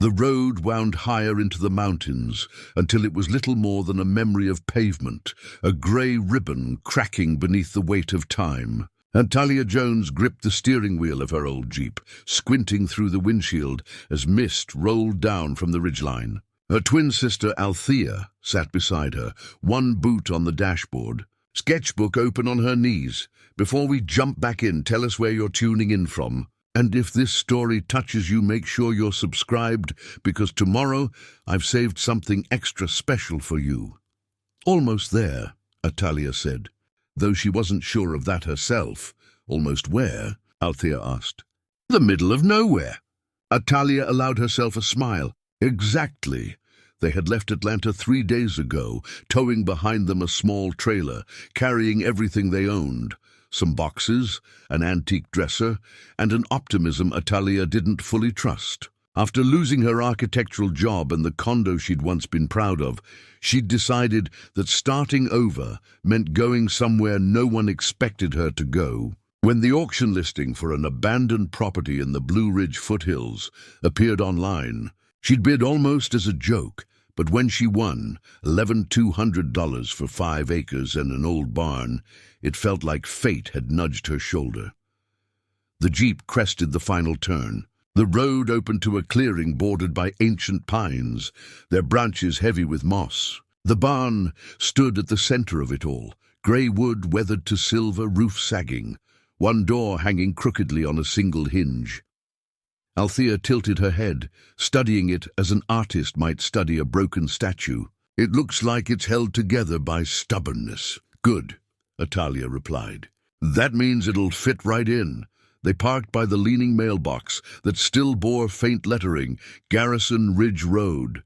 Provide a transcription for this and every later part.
The road wound higher into the mountains until it was little more than a memory of pavement, a grey ribbon cracking beneath the weight of time. And Talia Jones gripped the steering wheel of her old Jeep, squinting through the windshield as mist rolled down from the ridgeline. Her twin sister Althea sat beside her, one boot on the dashboard, sketchbook open on her knees. "Before we jump back in, tell us where you're tuning in from. And if this story touches you, make sure you're subscribed, because tomorrow I've saved something extra special for you." "Almost there," Atalia said, though she wasn't sure of that herself. "Almost where?" Althea asked. "The middle of nowhere." Atalia allowed herself a smile. Exactly. They had left Atlanta 3 days ago, towing behind them a small trailer, carrying everything they owned. Some boxes, an antique dresser, and an optimism Atalia didn't fully trust. After losing her architectural job and the condo she'd once been proud of, she'd decided that starting over meant going somewhere no one expected her to go. When the auction listing for an abandoned property in the Blue Ridge foothills appeared online, she'd bid almost as a joke, but when she won $11,200 for 5 acres and an old barn, it felt like fate had nudged her shoulder. The Jeep crested the final turn. The road opened to a clearing bordered by ancient pines, their branches heavy with moss. The barn stood at the center of it all, grey wood weathered to silver, roof sagging, one door hanging crookedly on a single hinge. Althea tilted her head, studying it as an artist might study a broken statue. "It looks like it's held together by stubbornness." "Good," Atalia replied. "That means it'll fit right in." They parked by the leaning mailbox that still bore faint lettering, Garrison Ridge Road.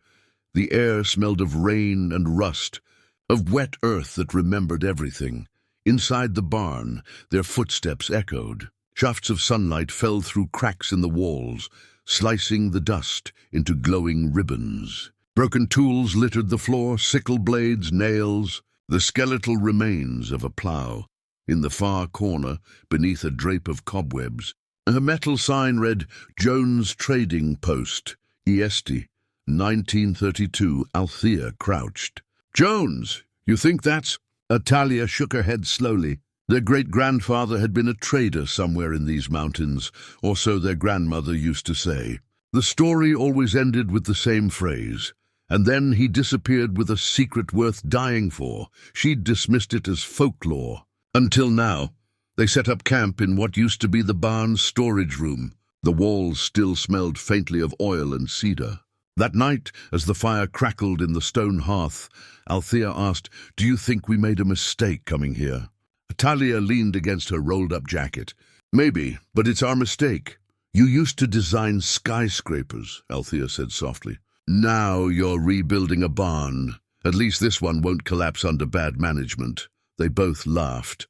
The air smelled of rain and rust, of wet earth that remembered everything. Inside the barn, their footsteps echoed. Shafts of sunlight fell through cracks in the walls, slicing the dust into glowing ribbons. Broken tools littered the floor, sickle blades, nails, the skeletal remains of a plow. In the far corner, beneath a drape of cobwebs, a metal sign read, "Jones Trading Post, EST, 1932, Althea crouched. "Jones, you think that's—" Atalia shook her head slowly. Their great-grandfather had been a trader somewhere in these mountains, or so their grandmother used to say. The story always ended with the same phrase, and then he disappeared with a secret worth dying for. She'd dismissed it as folklore. Until now, they set up camp in what used to be the barn's storage room. The walls still smelled faintly of oil and cedar. That night, as the fire crackled in the stone hearth, Althea asked, "Do you think we made a mistake coming here?" Atalia leaned against her rolled-up jacket. "Maybe, but it's our mistake." "You used to design skyscrapers," Althea said softly. "Now you're rebuilding a barn. At least this one won't collapse under bad management." They both laughed,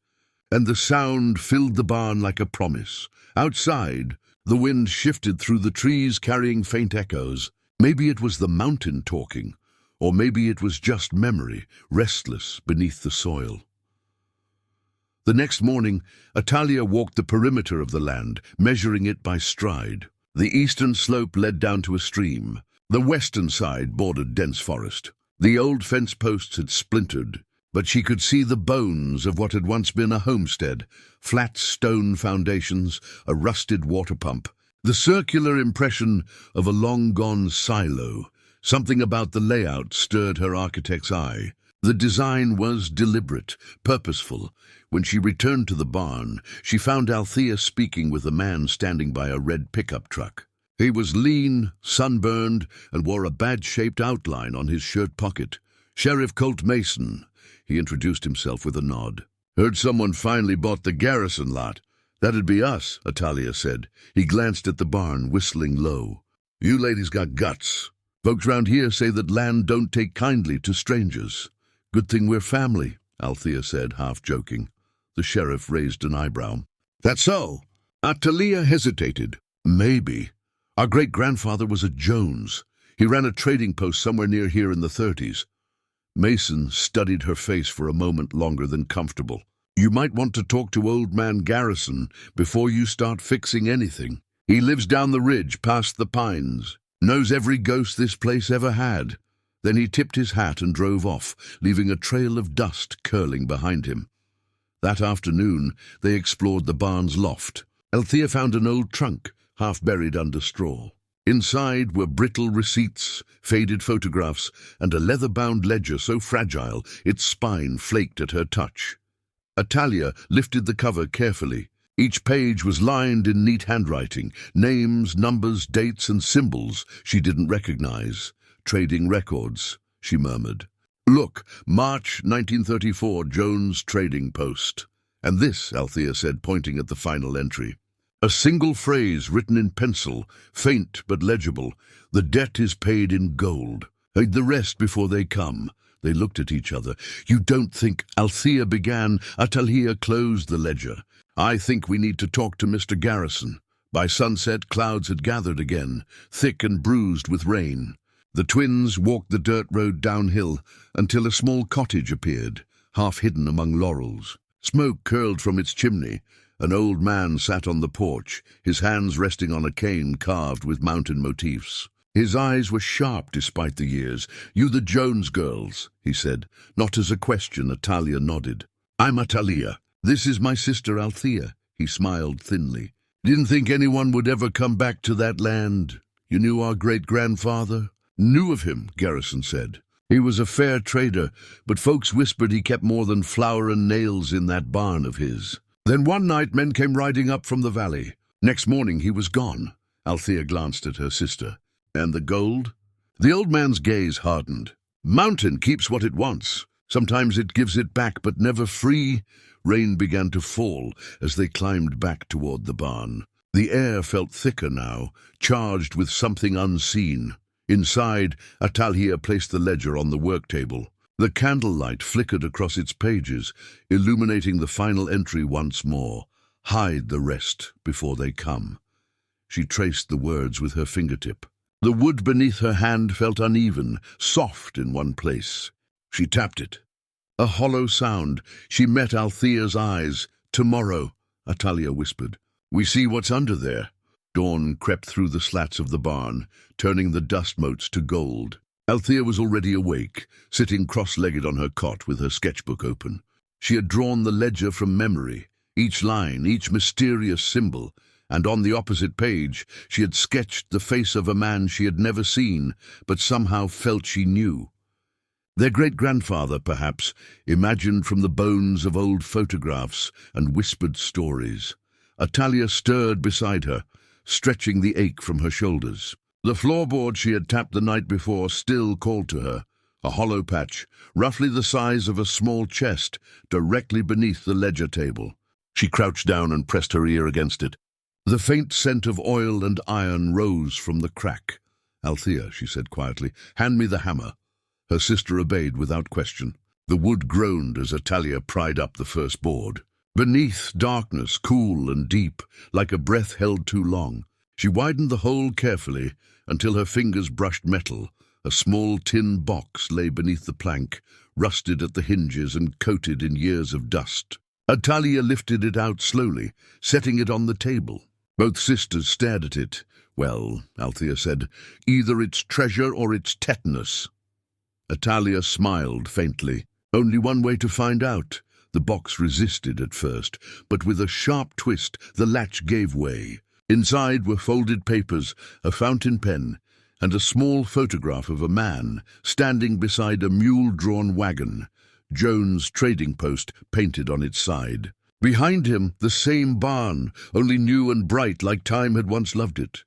and the sound filled the barn like a promise. Outside, the wind shifted through the trees, carrying faint echoes. Maybe it was the mountain talking, or maybe it was just memory, restless beneath the soil. The next morning, Atalia walked the perimeter of the land, measuring it by stride. The eastern slope led down to a stream. The western side bordered dense forest. The old fence posts had splintered, but she could see the bones of what had once been a homestead, flat stone foundations, a rusted water pump, the circular impression of a long-gone silo. Something about the layout stirred her architect's eye. The design was deliberate, purposeful. When she returned to the barn, she found Althea speaking with a man standing by a red pickup truck. He was lean, sunburned, and wore a badge-shaped outline on his shirt pocket. "Sheriff Colt Mason," he introduced himself with a nod. "Heard someone finally bought the Garrison lot." "That'd be us," Atalia said. He glanced at the barn, whistling low. "You ladies got guts. Folks round here say that land don't take kindly to strangers." "Good thing we're family," Althea said, half joking. The sheriff raised an eyebrow. "That's so?" Atalia hesitated. "Maybe. Our great-grandfather was a Jones. He ran a trading post somewhere near here in the 30s. Mason studied her face for a moment longer than comfortable. "You might want to talk to old man Garrison before you start fixing anything. He lives down the ridge past the pines." Knows every ghost this place ever had." Then he tipped his hat and drove off, leaving a trail of dust curling behind him. That afternoon, they explored the barn's loft. Althea found an old trunk, half buried under straw. Inside were brittle receipts, faded photographs, and a leather-bound ledger so fragile its spine flaked at her touch. Atalia lifted the cover carefully. Each page was lined in neat handwriting, names, numbers, dates, and symbols she didn't recognize. "Trading records," she murmured. "Look, March 1934, Jones Trading Post." "And this," Althea said, pointing at the final entry. A single phrase written in pencil, faint but legible. "The debt is paid in gold. Paid the rest before they come." They looked at each other. "You don't think—" Althea began. Atalia closed the ledger. "I think we need to talk to Mr. Garrison." By sunset, clouds had gathered again, thick and bruised with rain. The twins walked the dirt road downhill until a small cottage appeared, half hidden among laurels. Smoke curled from its chimney. An old man sat on the porch, his hands resting on a cane carved with mountain motifs. His eyes were sharp despite the years. "You the Jones girls," he said. Not as a question, Atalia nodded. "I'm Atalia. This is my sister Althea." He smiled thinly. "Didn't think anyone would ever come back to that land. You knew our great-grandfather?" "Knew of him," Garrison said. "He was a fair trader, but folks whispered he kept more than flour and nails in that barn of his. Then one night men came riding up from the valley. Next morning he was gone." Althea glanced at her sister. "And the gold?" The old man's gaze hardened. "Mountain keeps what it wants. Sometimes it gives it back, but never free." Rain began to fall as they climbed back toward the barn. The air felt thicker now, charged with something unseen. Inside, Atalia placed the ledger on the work table. The candlelight flickered across its pages, illuminating the final entry once more. "Hide the rest before they come." She traced the words with her fingertip. The wood beneath her hand felt uneven, soft in one place. She tapped it. A hollow sound. She met Althea's eyes. "Tomorrow," Atalia whispered. "We see what's under there." Dawn crept through the slats of the barn, turning the dust motes to gold. Althea was already awake, sitting cross-legged on her cot with her sketchbook open. She had drawn the ledger from memory, each line, each mysterious symbol, and on the opposite page she had sketched the face of a man she had never seen, but somehow felt she knew. Their great-grandfather, perhaps, imagined from the bones of old photographs and whispered stories. Atalia stirred beside her, stretching the ache from her shoulders. The floorboard she had tapped the night before still called to her, a hollow patch, roughly the size of a small chest, directly beneath the ledger table. She crouched down and pressed her ear against it. The faint scent of oil and iron rose from the crack. "Althea," she said quietly, "hand me the hammer." Her sister obeyed without question. The wood groaned as Atalia pried up the first board. Beneath, darkness, cool and deep, like a breath held too long. She widened the hole carefully until her fingers brushed metal. A small tin box lay beneath the plank, rusted at the hinges and coated in years of dust. Atalia lifted it out slowly, setting it on the table. Both sisters stared at it. "Well," Althea said, "either it's treasure or it's tetanus." Atalia smiled faintly. "Only one way to find out." The box resisted at first, but with a sharp twist, the latch gave way. Inside were folded papers, a fountain pen, and a small photograph of a man standing beside a mule-drawn wagon, Jones Trading Post painted on its side. Behind him, the same barn, only new and bright like time had once loved it.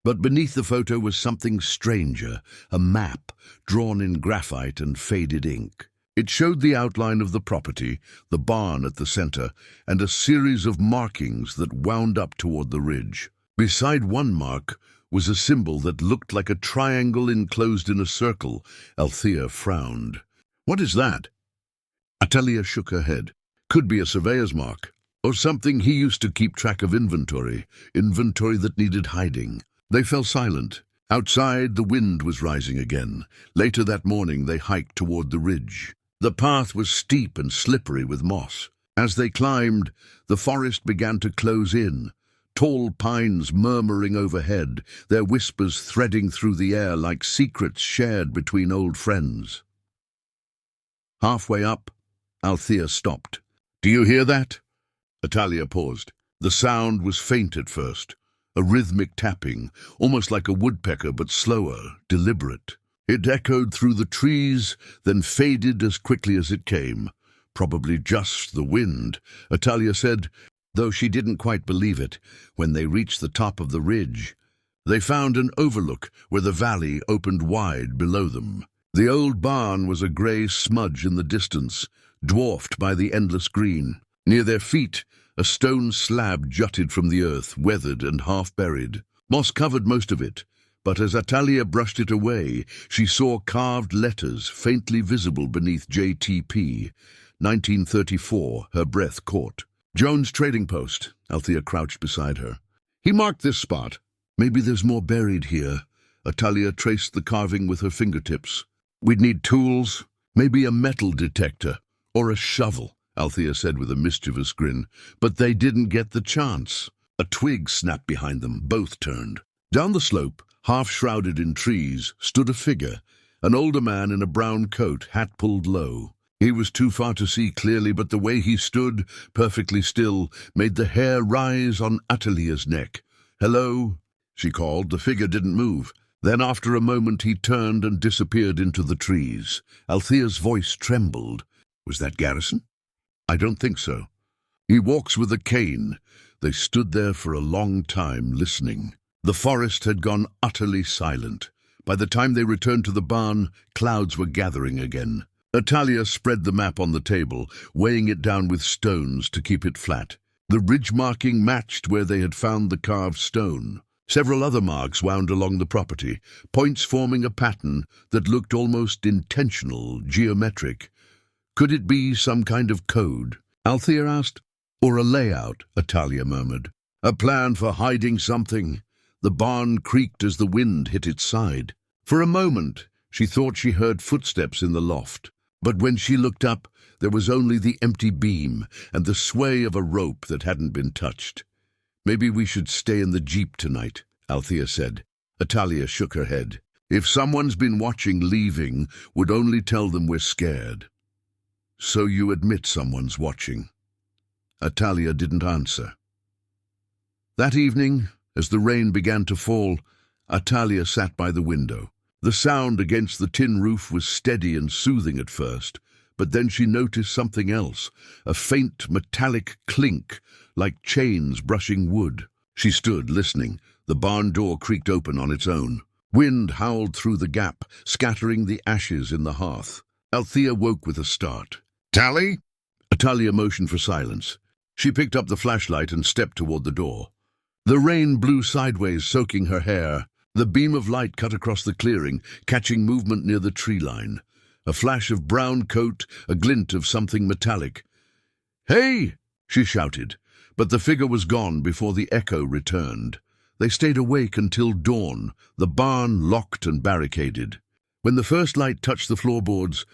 But beneath the photo was something stranger, a map drawn in graphite and faded ink. It showed the outline of the property, the barn at the center, and a series of markings that wound up toward the ridge. Beside one mark was a symbol that looked like a triangle enclosed in a circle. Althea frowned. "What is that?" Atalia shook her head. "Could be a surveyor's mark, or something he used to keep track of inventory that needed hiding." They fell silent. Outside, the wind was rising again. Later that morning, they hiked toward the ridge. The path was steep and slippery with moss. As they climbed, the forest began to close in. tall pines murmuring overhead, their whispers threading through the air like secrets shared between old friends. Halfway up, Althea stopped. "Do you hear that?" Atalia paused. The sound was faint at first, a rhythmic tapping, almost like a woodpecker but slower, deliberate. It echoed through the trees, then faded as quickly as it came. "Probably just the wind," Atalia said, though she didn't quite believe it. When they reached the top of the ridge, they found an overlook where the valley opened wide below them. The old barn was a grey smudge in the distance, dwarfed by the endless green. Near their feet, a stone slab jutted from the earth, weathered and half-buried. Moss covered most of it, but as Atalia brushed it away, she saw carved letters faintly visible beneath JTP. 1934, her breath caught. "Jones' trading post." Althea crouched beside her. "He marked this spot. Maybe there's more buried here." Atalia traced the carving with her fingertips. "We'd need tools, maybe a metal detector, or a shovel," Althea said with a mischievous grin. But they didn't get the chance. A twig snapped behind them. Both turned. Down the slope, half shrouded in trees, stood a figure, an older man in a brown coat, hat pulled low. He was too far to see clearly, but the way he stood, perfectly still, made the hair rise on Atalia's neck. "Hello," she called. The figure didn't move. Then after a moment he turned and disappeared into the trees. Althea's voice trembled. "Was that Garrison?" "I don't think so. He walks with a cane." They stood there for a long time, listening. The forest had gone utterly silent. By the time they returned to the barn, clouds were gathering again. Atalia spread the map on the table, weighing it down with stones to keep it flat. The ridge marking matched where they had found the carved stone. Several other marks wound along the property, points forming a pattern that looked almost intentional, geometric. Could it be some kind of code? Althea asked. "Or a layout," Atalia murmured. "A plan for hiding something." The barn creaked as the wind hit its side. For a moment, she thought she heard footsteps in the loft. But when she looked up, there was only the empty beam and the sway of a rope that hadn't been touched. "Maybe we should stay in the jeep tonight," Althea said. Atalia shook her head. "If someone's been watching leaving, would only tell them we're scared." "So you admit someone's watching?" Atalia didn't answer. That evening, as the rain began to fall, Atalia sat by the window. The sound against the tin roof was steady and soothing at first, but then she noticed something else, a faint metallic clink, like chains brushing wood. She stood, listening. The barn door creaked open on its own. Wind howled through the gap, scattering the ashes in the hearth. Althea woke with a start. "Tally?" Atalia motioned for silence. She picked up the flashlight and stepped toward the door. The rain blew sideways, soaking her hair. The beam of light cut across the clearing, catching movement near the tree line. A flash of brown coat, a glint of something metallic. "Hey!" she shouted, but the figure was gone before the echo returned. They stayed awake until dawn, the barn locked and barricaded. When the first light touched the floorboards,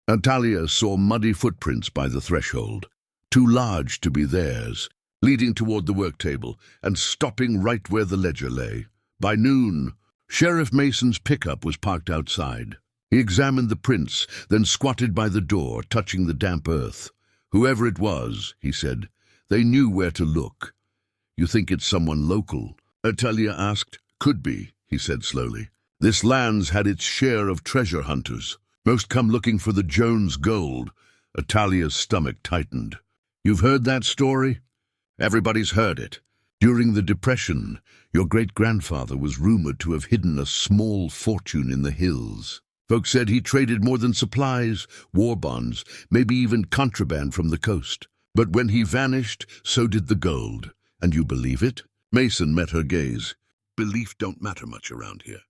Atalia saw muddy footprints by the threshold, too large to be theirs, leading toward the work table and stopping right where the ledger lay. By noon, Sheriff Mason's pickup was parked outside. He examined the prints, then squatted by the door, touching the damp earth. "Whoever it was," he said, "they knew where to look." "You think it's someone local?" Atalia asked. "Could be," he said slowly. "This land's had its share of treasure hunters. Most come looking for the Jones gold." Atalia's stomach tightened. "You've heard that story?" "Everybody's heard it. During the Depression, your great-grandfather was rumored to have hidden a small fortune in the hills. Folks said he traded more than supplies, war bonds, maybe even contraband from the coast. But when he vanished, so did the gold. And you believe it?" Mason met her gaze. "Belief don't matter much around here.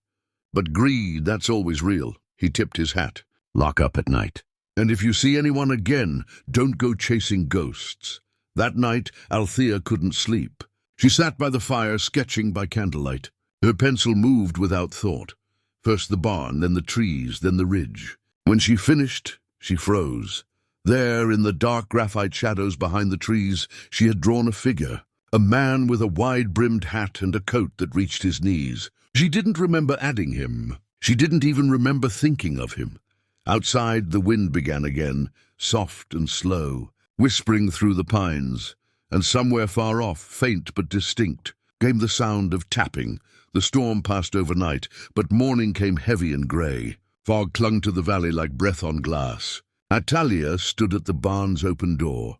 But greed, that's always real." He tipped his hat. "Lock up at night. And if you see anyone again, don't go chasing ghosts." That night, Althea couldn't sleep. She sat by the fire, sketching by candlelight. Her pencil moved without thought. First the barn, then the trees, then the ridge. When she finished, she froze. There, in the dark graphite shadows behind the trees, she had drawn a figure. a man with a wide-brimmed hat and a coat that reached his knees. She didn't remember adding him. She didn't even remember thinking of him. Outside, the wind began again, soft and slow, whispering through the pines, and somewhere far off, faint but distinct, came the sound of tapping. The storm passed overnight, but morning came heavy and grey. Fog clung to the valley like breath on glass. Atalia stood at the barn's open door,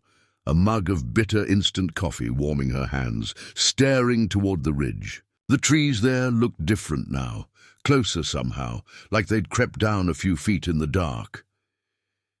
a mug of bitter instant coffee warming her hands, staring toward the ridge. The trees there looked different now, closer somehow, like they'd crept down a few feet in the dark.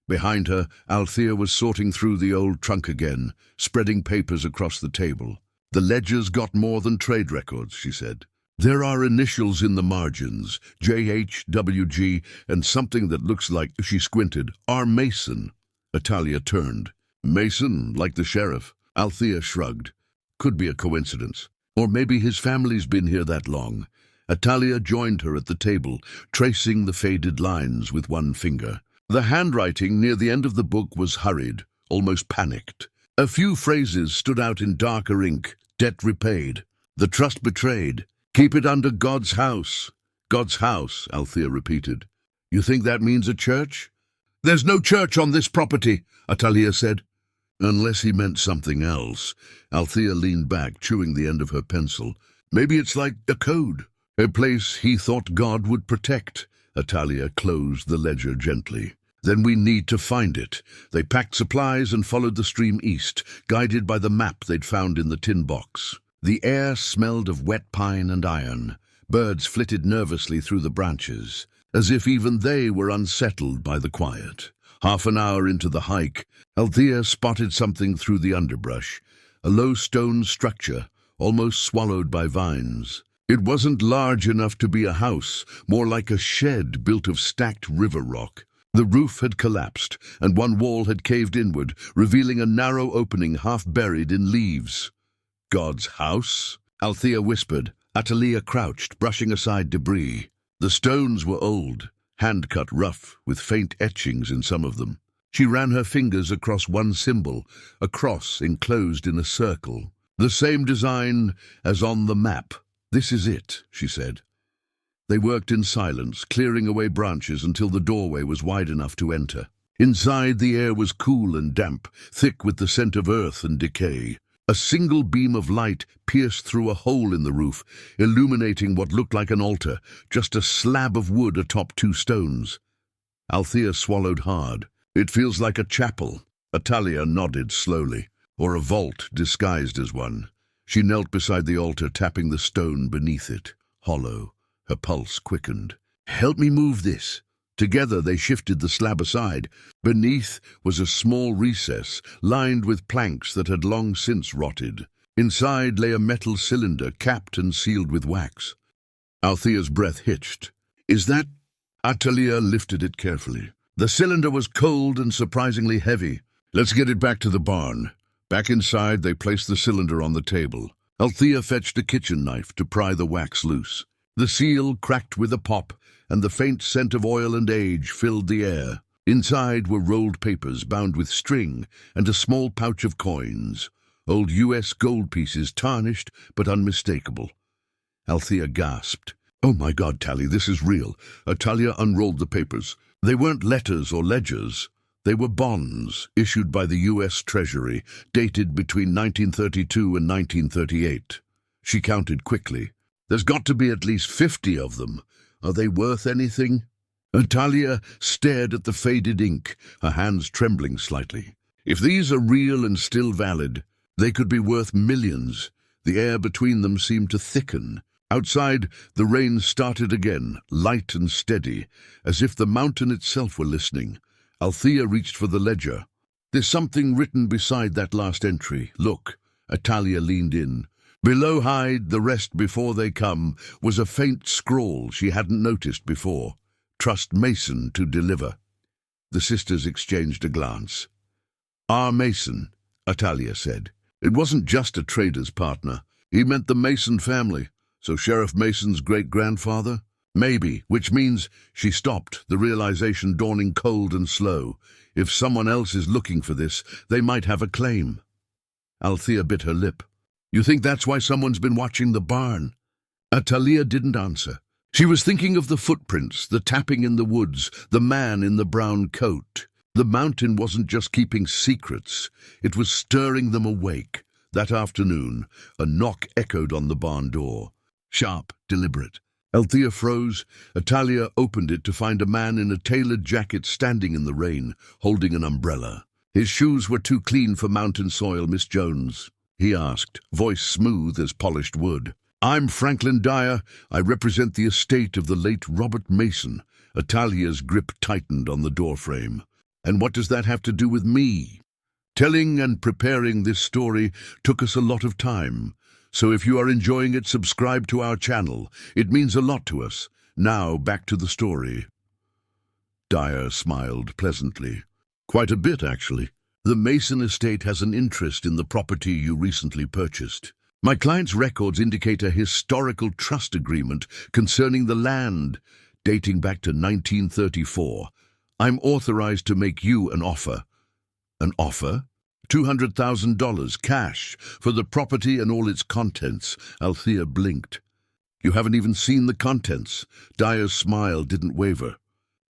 Behind her, Althea was sorting through the old trunk again, spreading papers across the table. "The ledger's got more than trade records," she said. "There are initials in the margins, JHWG, and something that looks like," she squinted, "R. Mason." Atalia turned. "Mason, like the sheriff?" Althea shrugged. "Could be a coincidence. Or maybe his family's been here that long." Atalia joined her at the table, tracing the faded lines with one finger. The handwriting near the end of the book was hurried, almost panicked. A few phrases stood out in darker ink. "Debt repaid. The trust betrayed. Keep it under God's house." "God's house," Althea repeated. "You think that means a church?" "There's no church on this property," Atalia said. "Unless he meant something else." Althea leaned back, chewing the end of her pencil. "Maybe it's like a code. A place he thought God would protect." Atalia closed the ledger gently. "Then we need to find it." They packed supplies and followed the stream east, guided by the map they'd found in the tin box. The air smelled of wet pine and iron. Birds flitted nervously through the branches, as if even they were unsettled by the quiet. Half an hour into the hike, Althea spotted something through the underbrush, a low stone structure, almost swallowed by vines. It wasn't large enough to be a house, more like a shed built of stacked river rock. The roof had collapsed, and one wall had caved inward, revealing a narrow opening half buried in leaves. "God's house?" Althea whispered. Atalia crouched, brushing aside debris. The stones were old, hand-cut rough, with faint etchings in some of them. She ran her fingers across one symbol, a cross enclosed in a circle. "The same design as on the map. This is it," she said. They worked in silence, clearing away branches until the doorway was wide enough to enter. Inside, the air was cool and damp, thick with the scent of earth and decay. A single beam of light pierced through a hole in the roof, illuminating what looked like an altar, just a slab of wood atop two stones. Althea swallowed hard. "It feels like a chapel." Atalia nodded slowly. "Or a vault disguised as one." She knelt beside the altar, tapping the stone beneath it. Hollow. Her pulse quickened. "Help me move this." Together they shifted the slab aside. Beneath was a small recess, lined with planks that had long since rotted. Inside lay a metal cylinder, capped and sealed with wax. Althea's breath hitched. "Is that—" Atalia lifted it carefully. The cylinder was cold and surprisingly heavy. "Let's get it back to the barn." Back inside, they placed the cylinder on the table. Althea fetched a kitchen knife to pry the wax loose. The seal cracked with a pop, and the faint scent of oil and age filled the air. Inside were rolled papers bound with string and a small pouch of coins, old U.S. gold pieces, tarnished but unmistakable. Althea gasped. "Oh my God, Tally, this is real." Atalia unrolled the papers. They weren't letters or ledgers. They were bonds issued by the U.S. Treasury, dated between 1932 and 1938. She counted quickly. "There's got to be at least 50 of them. Are they worth anything?" Atalia stared at the faded ink, her hands trembling slightly. "If these are real and still valid, they could be worth millions." The air between them seemed to thicken. Outside, the rain started again, light and steady, as if the mountain itself were listening. Althea reached for the ledger. "There's something written beside that last entry. Look." Atalia leaned in. Below "hide the rest before they come" was a faint scrawl she hadn't noticed before. "Trust Mason to deliver." The sisters exchanged a glance. "R. Mason," Atalia said. It wasn't just a trader's partner. He meant the Mason family. So Sheriff Mason's great-grandfather? Maybe, which means— She stopped, the realization dawning cold and slow. If someone else is looking for this, they might have a claim. Althea bit her lip. You think that's why someone's been watching the barn?" Atalia didn't answer. She was thinking of the footprints, the tapping in the woods, the man in the brown coat. The mountain wasn't just keeping secrets, it was stirring them awake. That afternoon, a knock echoed on the barn door. Sharp, deliberate. Althea froze. Atalia opened it to find a man in a tailored jacket standing in the rain, holding an umbrella. "His shoes were too clean for mountain soil, Miss Jones," he asked, voice smooth as polished wood. "I'm Franklin Dyer. I represent the estate of the late Robert Mason." Atalia's grip tightened on the doorframe. "And what does that have to do with me?" Telling and preparing this story took us a lot of time, so if you are enjoying it, subscribe to our channel. It means a lot to us. Now, back to the story. Dyer smiled pleasantly. "Quite a bit, actually. The Mason estate has an interest in the property you recently purchased. My client's records indicate a historical trust agreement concerning the land, dating back to 1934. I'm authorized to make you an offer." "An offer?" $200,000 cash for the property and all its contents." Althea blinked. "You haven't even seen the contents." Dyer's smile didn't waver.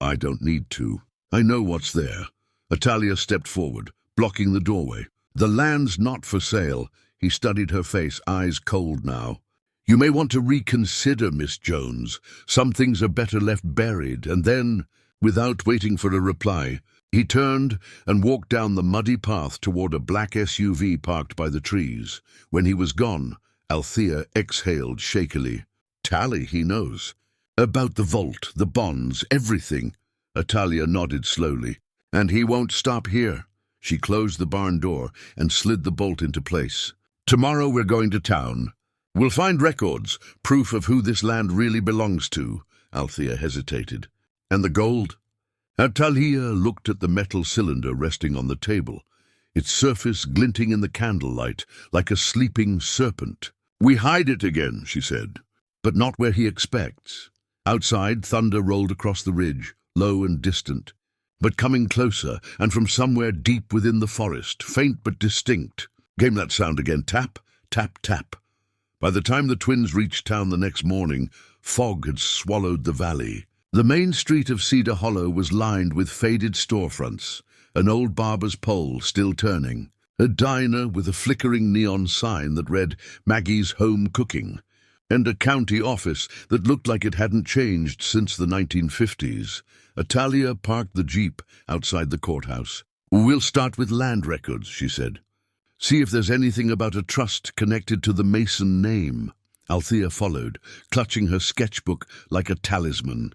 "I don't need to. I know what's there." Atalia stepped forward, blocking the doorway. "The land's not for sale." He studied her face, eyes cold now. "You may want to reconsider, Miss Jones. Some things are better left buried." And then, without waiting for a reply, he turned and walked down the muddy path toward a black SUV parked by the trees. When he was gone, Althea exhaled shakily. "Tally, he knows. About the vault, the bonds, everything." Atalia nodded slowly. "And he won't stop here." She closed the barn door and slid the bolt into place. "Tomorrow we're going to town. We'll find records, proof of who this land really belongs to." Althea hesitated. "And the gold?" Atalia looked at the metal cylinder resting on the table, its surface glinting in the candlelight like a sleeping serpent. "We hide it again," she said, "but not where he expects." Outside, thunder rolled across the ridge, low and distant, but coming closer and from somewhere deep within the forest, faint but distinct. Came that sound again, tap, tap, tap. By the time the twins reached town the next morning, fog had swallowed the valley. The main street of Cedar Hollow was lined with faded storefronts, an old barber's pole still turning, a diner with a flickering neon sign that read "Maggie's Home Cooking," and a county office that looked like it hadn't changed since the 1950s. Atalia parked the jeep outside the courthouse. "We'll start with land records," she said. "See if there's anything about a trust connected to the Mason name." Althea followed, clutching her sketchbook like a talisman.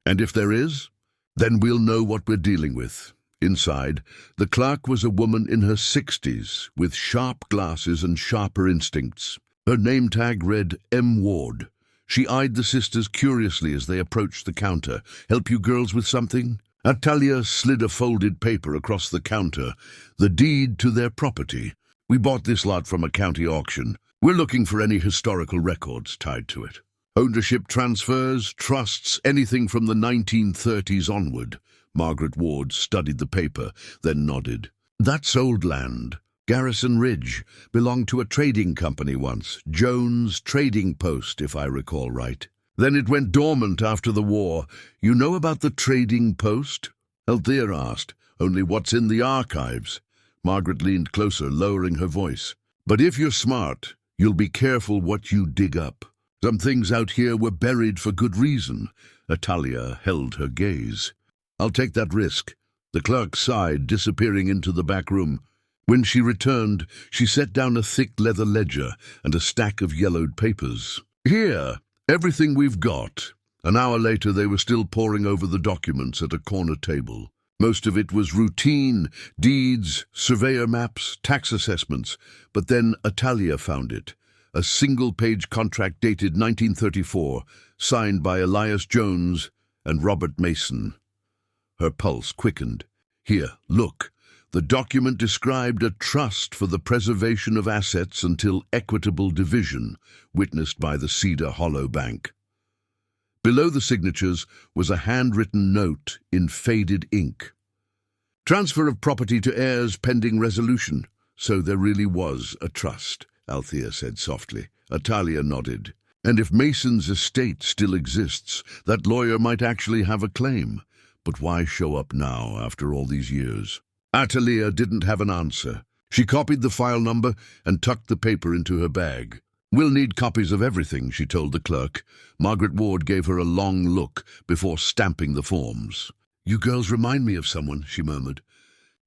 "And if there is, then we'll know what we're dealing with." Inside, the clerk was a woman in her 60s, with sharp glasses and sharper instincts. Her name tag read M. Ward. She eyed the sisters curiously as they approached the counter. "Help you girls with something?" Atalia slid a folded paper across the counter. "The deed to their property. We bought this lot from a county auction. We're looking for any historical records tied to it. Ownership transfers, trusts, anything from the 1930s onward." Margaret Ward studied the paper, then nodded. "That's old land. Garrison Ridge. Belonged to a trading company once. Jones Trading Post, if I recall right. Then it went dormant after the war. You know about the Trading Post?" Althea asked. "Only what's in the archives." Margaret leaned closer, lowering her voice. "But if you're smart, you'll be careful what you dig up. Some things out here were buried for good reason." Atalia held her gaze. "I'll take that risk." The clerk sighed, disappearing into the back room. When she returned, she set down a thick leather ledger and a stack of yellowed papers. "Here, everything we've got." An hour later, they were still poring over the documents at a corner table. Most of it was routine, deeds, surveyor maps, tax assessments. But then Atalia found it. A single-page contract dated 1934, signed by Elias Jones and Robert Mason. Her pulse quickened. "Here, look." The document described a trust for the preservation of assets until equitable division, witnessed by the Cedar Hollow Bank. Below the signatures was a handwritten note in faded ink. "Transfer of property to heirs pending resolution." So there really was a trust. Althea said softly. Atalia nodded. And if Mason's estate still exists, that lawyer might actually have a claim. But why show up now, after all these years? Atalia didn't have an answer. She copied the file number and tucked the paper into her bag. "We'll need copies of everything," she told the clerk. Margaret Ward gave her a long look before stamping the forms. "You girls remind me of someone," she murmured.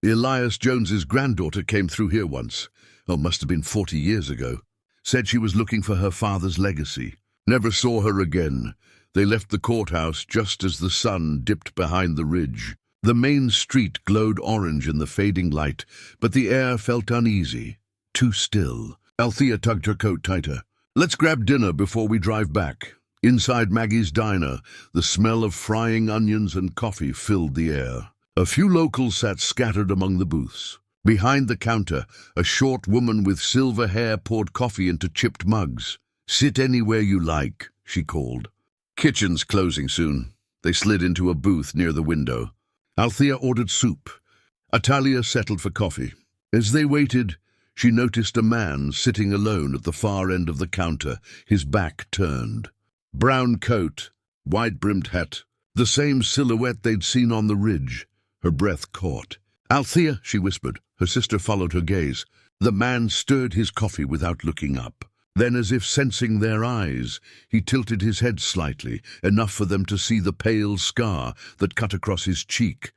"Elias Jones's granddaughter came through here once. Oh, must have been 40 years ago. Said she was looking for her father's legacy. Never saw her again. They left the courthouse just as the sun dipped behind the ridge. The main street glowed orange in the fading light, but the air felt uneasy, too still." Althea tugged her coat tighter. "Let's grab dinner before we drive back." Inside Maggie's diner, the smell of frying onions and coffee filled the air. A few locals sat scattered among the booths. Behind the counter, a short woman with silver hair poured coffee into chipped mugs. "Sit anywhere you like," she called. "Kitchen's closing soon." They slid into a booth near the window. Althea ordered soup. Atalia settled for coffee. As they waited, she noticed a man sitting alone at the far end of the counter, his back turned. Brown coat, wide-brimmed hat, the same silhouette they'd seen on the ridge. Her breath caught. "Althea," she whispered. Her sister followed her gaze. The man stirred his coffee without looking up. Then, as if sensing their eyes, he tilted his head slightly, enough for them to see the pale scar that cut across his cheek.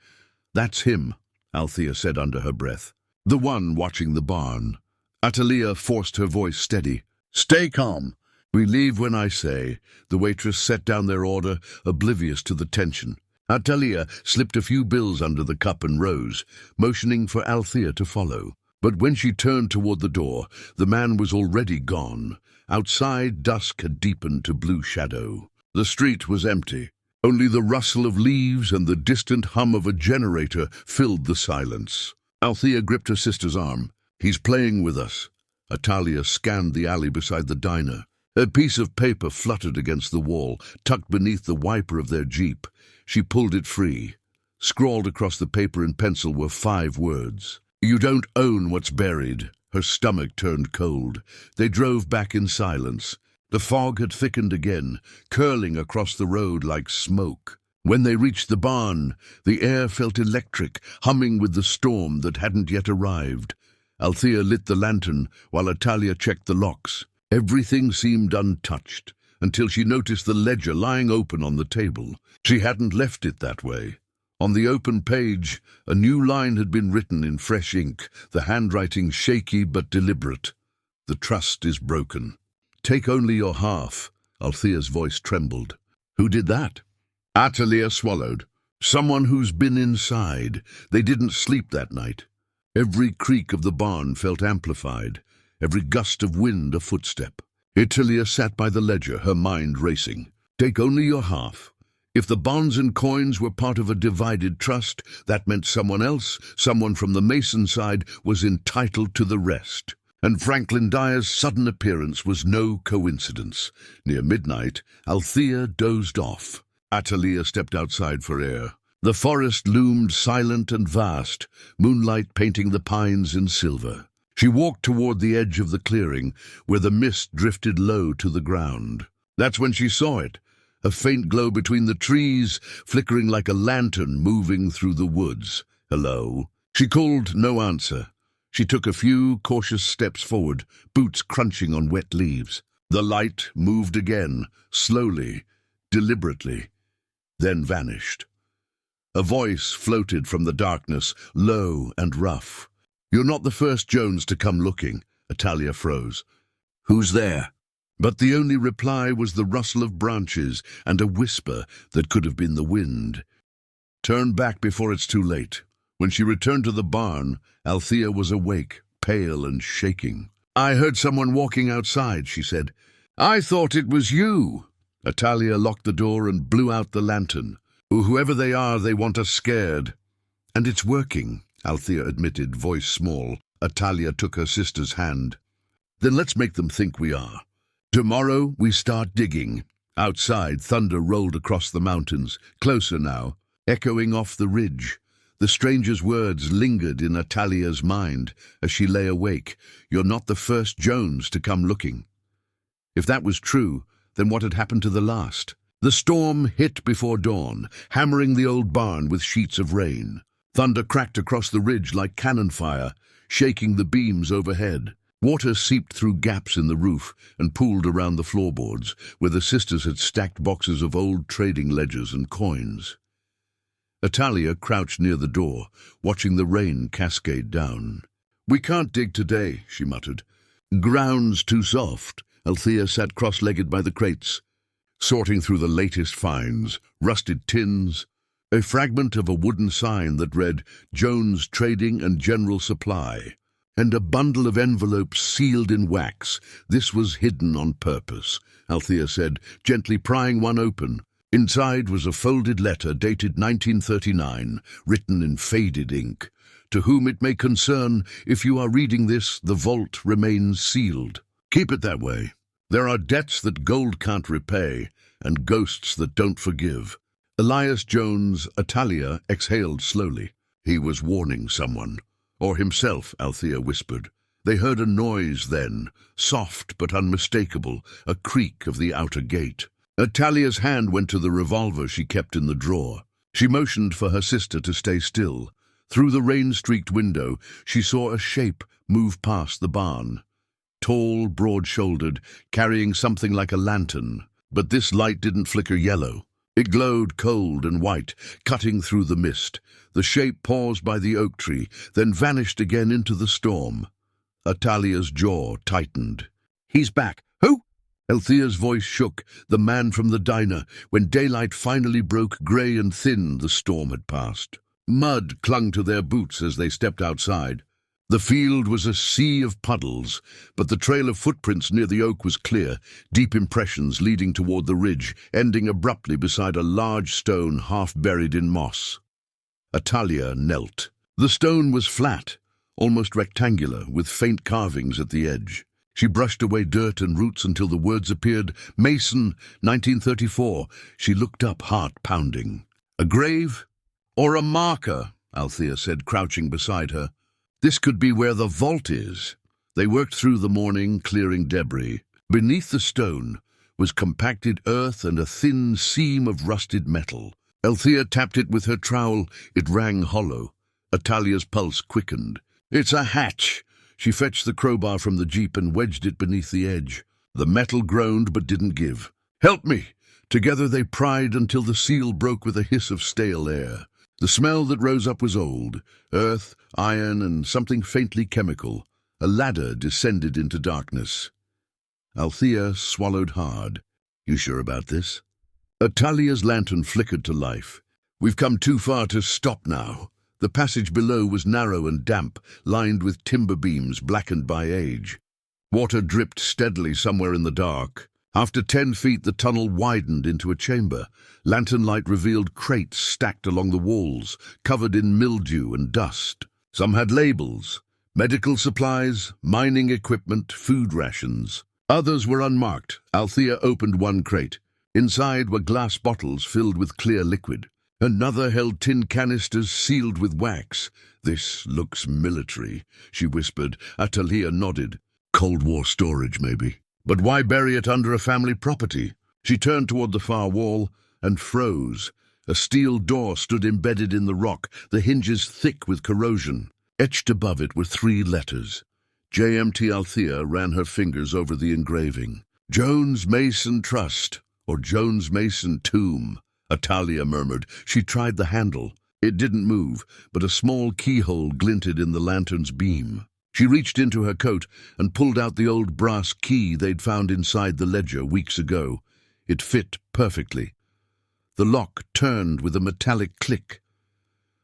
"That's him," Althea said under her breath. "The one watching the barn." Atalia forced her voice steady. "Stay calm. We leave when I say." The waitress set down their order, oblivious to the tension. Atalia slipped a few bills under the cup and rose, motioning for Althea to follow. But when she turned toward the door, the man was already gone. Outside, dusk had deepened to blue shadow. The street was empty. Only the rustle of leaves and the distant hum of a generator filled the silence. Althea gripped her sister's arm. "He's playing with us." Atalia scanned the alley beside the diner. A piece of paper fluttered against the wall, tucked beneath the wiper of their jeep. She pulled it free. Scrawled across the paper in pencil were 5 words. "You don't own what's buried." Her stomach turned cold. They drove back in silence. The fog had thickened again, curling across the road like smoke. When they reached the barn, the air felt electric, humming with the storm that hadn't yet arrived. Althea lit the lantern while Atalia checked the locks. Everything seemed untouched, until she noticed the ledger lying open on the table. She hadn't left it that way. On the open page, a new line had been written in fresh ink, the handwriting shaky but deliberate. "The trust is broken. Take only your half." Althea's voice trembled. "Who did that?" Atalia swallowed. "Someone who's been inside. They didn't sleep that night." Every creak of the barn felt amplified, every gust of wind a footstep. Atalia sat by the ledger, her mind racing. Take only your half. If the bonds and coins were part of a divided trust, that meant someone else, someone from the Mason side, was entitled to the rest. And Franklin Dyer's sudden appearance was no coincidence. Near midnight, Althea dozed off. Atalia stepped outside for air. The forest loomed silent and vast, moonlight painting the pines in silver. She walked toward the edge of the clearing, where the mist drifted low to the ground. That's when she saw it. A faint glow between the trees, flickering like a lantern moving through the woods. "Hello?" She called no answer. She took a few cautious steps forward, boots crunching on wet leaves. The light moved again, slowly, deliberately, then vanished. A voice floated from the darkness, low and rough. "You're not the first Jones to come looking." Atalia froze. "Who's there?" But the only reply was the rustle of branches and a whisper that could have been the wind. "Turn back before it's too late." When she returned to the barn, Althea was awake, pale and shaking. "I heard someone walking outside," she said. "I thought it was you." Atalia locked the door and blew out the lantern. "Whoever they are, they want us scared." "And it's working," Althea admitted, voice small. Atalia took her sister's hand. "Then let's make them think we are. Tomorrow we start digging." Outside, thunder rolled across the mountains, closer now, echoing off the ridge. The stranger's words lingered in Atalia's mind as she lay awake. "You're not the first Jones to come looking." If that was true, then what had happened to the last? The storm hit before dawn, hammering the old barn with sheets of rain. Thunder cracked across the ridge like cannon fire, shaking the beams overhead. Water seeped through gaps in the roof and pooled around the floorboards, where the sisters had stacked boxes of old trading ledgers and coins. Atalia crouched near the door, watching the rain cascade down. "We can't dig today," she muttered. "Ground's too soft." Althea sat cross-legged by the crates, sorting through the latest finds, rusted tins, a fragment of a wooden sign that read Jones Trading and General Supply, and a bundle of envelopes sealed in wax. "This was hidden on purpose," Althea said, gently prying one open. Inside was a folded letter dated 1939, written in faded ink. "To whom it may concern, if you are reading this, the vault remains sealed. Keep it that way. There are debts that gold can't repay, and ghosts that don't forgive." Elias Jones, Atalia, exhaled slowly. He was warning someone. Or himself, Althea whispered. They heard a noise then, soft but unmistakable, a creak of the outer gate. Atalia's hand went to the revolver she kept in the drawer. She motioned for her sister to stay still. Through the rain-streaked window, she saw a shape move past the barn. Tall, broad-shouldered, carrying something like a lantern. But this light didn't flicker yellow. It glowed cold and white, cutting through the mist. The shape paused by the oak tree, then vanished again into the storm. Atalia's jaw tightened. "He's back." "Who?" Althea's voice shook, the man from the diner. When daylight finally broke, grey and thin, the storm had passed. Mud clung to their boots as they stepped outside. The field was a sea of puddles, but the trail of footprints near the oak was clear, deep impressions leading toward the ridge, ending abruptly beside a large stone half buried in moss. Atalia knelt. The stone was flat, almost rectangular, with faint carvings at the edge. She brushed away dirt and roots until the words appeared. "Mason, 1934. She looked up, heart pounding. "A grave? Or a marker?" Althea said, crouching beside her. "This could be where the vault is." They worked through the morning, clearing debris. Beneath the stone was compacted earth and a thin seam of rusted metal. Althea tapped it with her trowel. It rang hollow. Atalia's pulse quickened. "It's a hatch." She fetched the crowbar from the jeep and wedged it beneath the edge. The metal groaned but didn't give. "Help me!" Together they pried until the seal broke with a hiss of stale air. The smell that rose up was old, earth, iron, and something faintly chemical. A ladder descended into darkness. Althea swallowed hard. "You sure about this?" Atalia's lantern flickered to life. "We've come too far to stop now." The passage below was narrow and damp, lined with timber beams blackened by age. Water dripped steadily somewhere in the dark. After 10 feet, the tunnel widened into a chamber. Lantern light revealed crates stacked along the walls, covered in mildew and dust. Some had labels: medical supplies, mining equipment, food rations. Others were unmarked. Althea opened one crate. Inside were glass bottles filled with clear liquid. Another held tin canisters sealed with wax. "This looks military," she whispered. Atalia nodded. "Cold War storage, maybe. But why bury it under a family property?" She turned toward the far wall and froze. A steel door stood embedded in the rock, the hinges thick with corrosion. Etched above it were 3 letters. JMT. Althea ran her fingers over the engraving. "Jones Mason Trust, or Jones Mason Tomb," Atalia murmured. She tried the handle. It didn't move, but a small keyhole glinted in the lantern's beam. She reached into her coat and pulled out the old brass key they'd found inside the ledger weeks ago. It fit perfectly. The lock turned with a metallic click.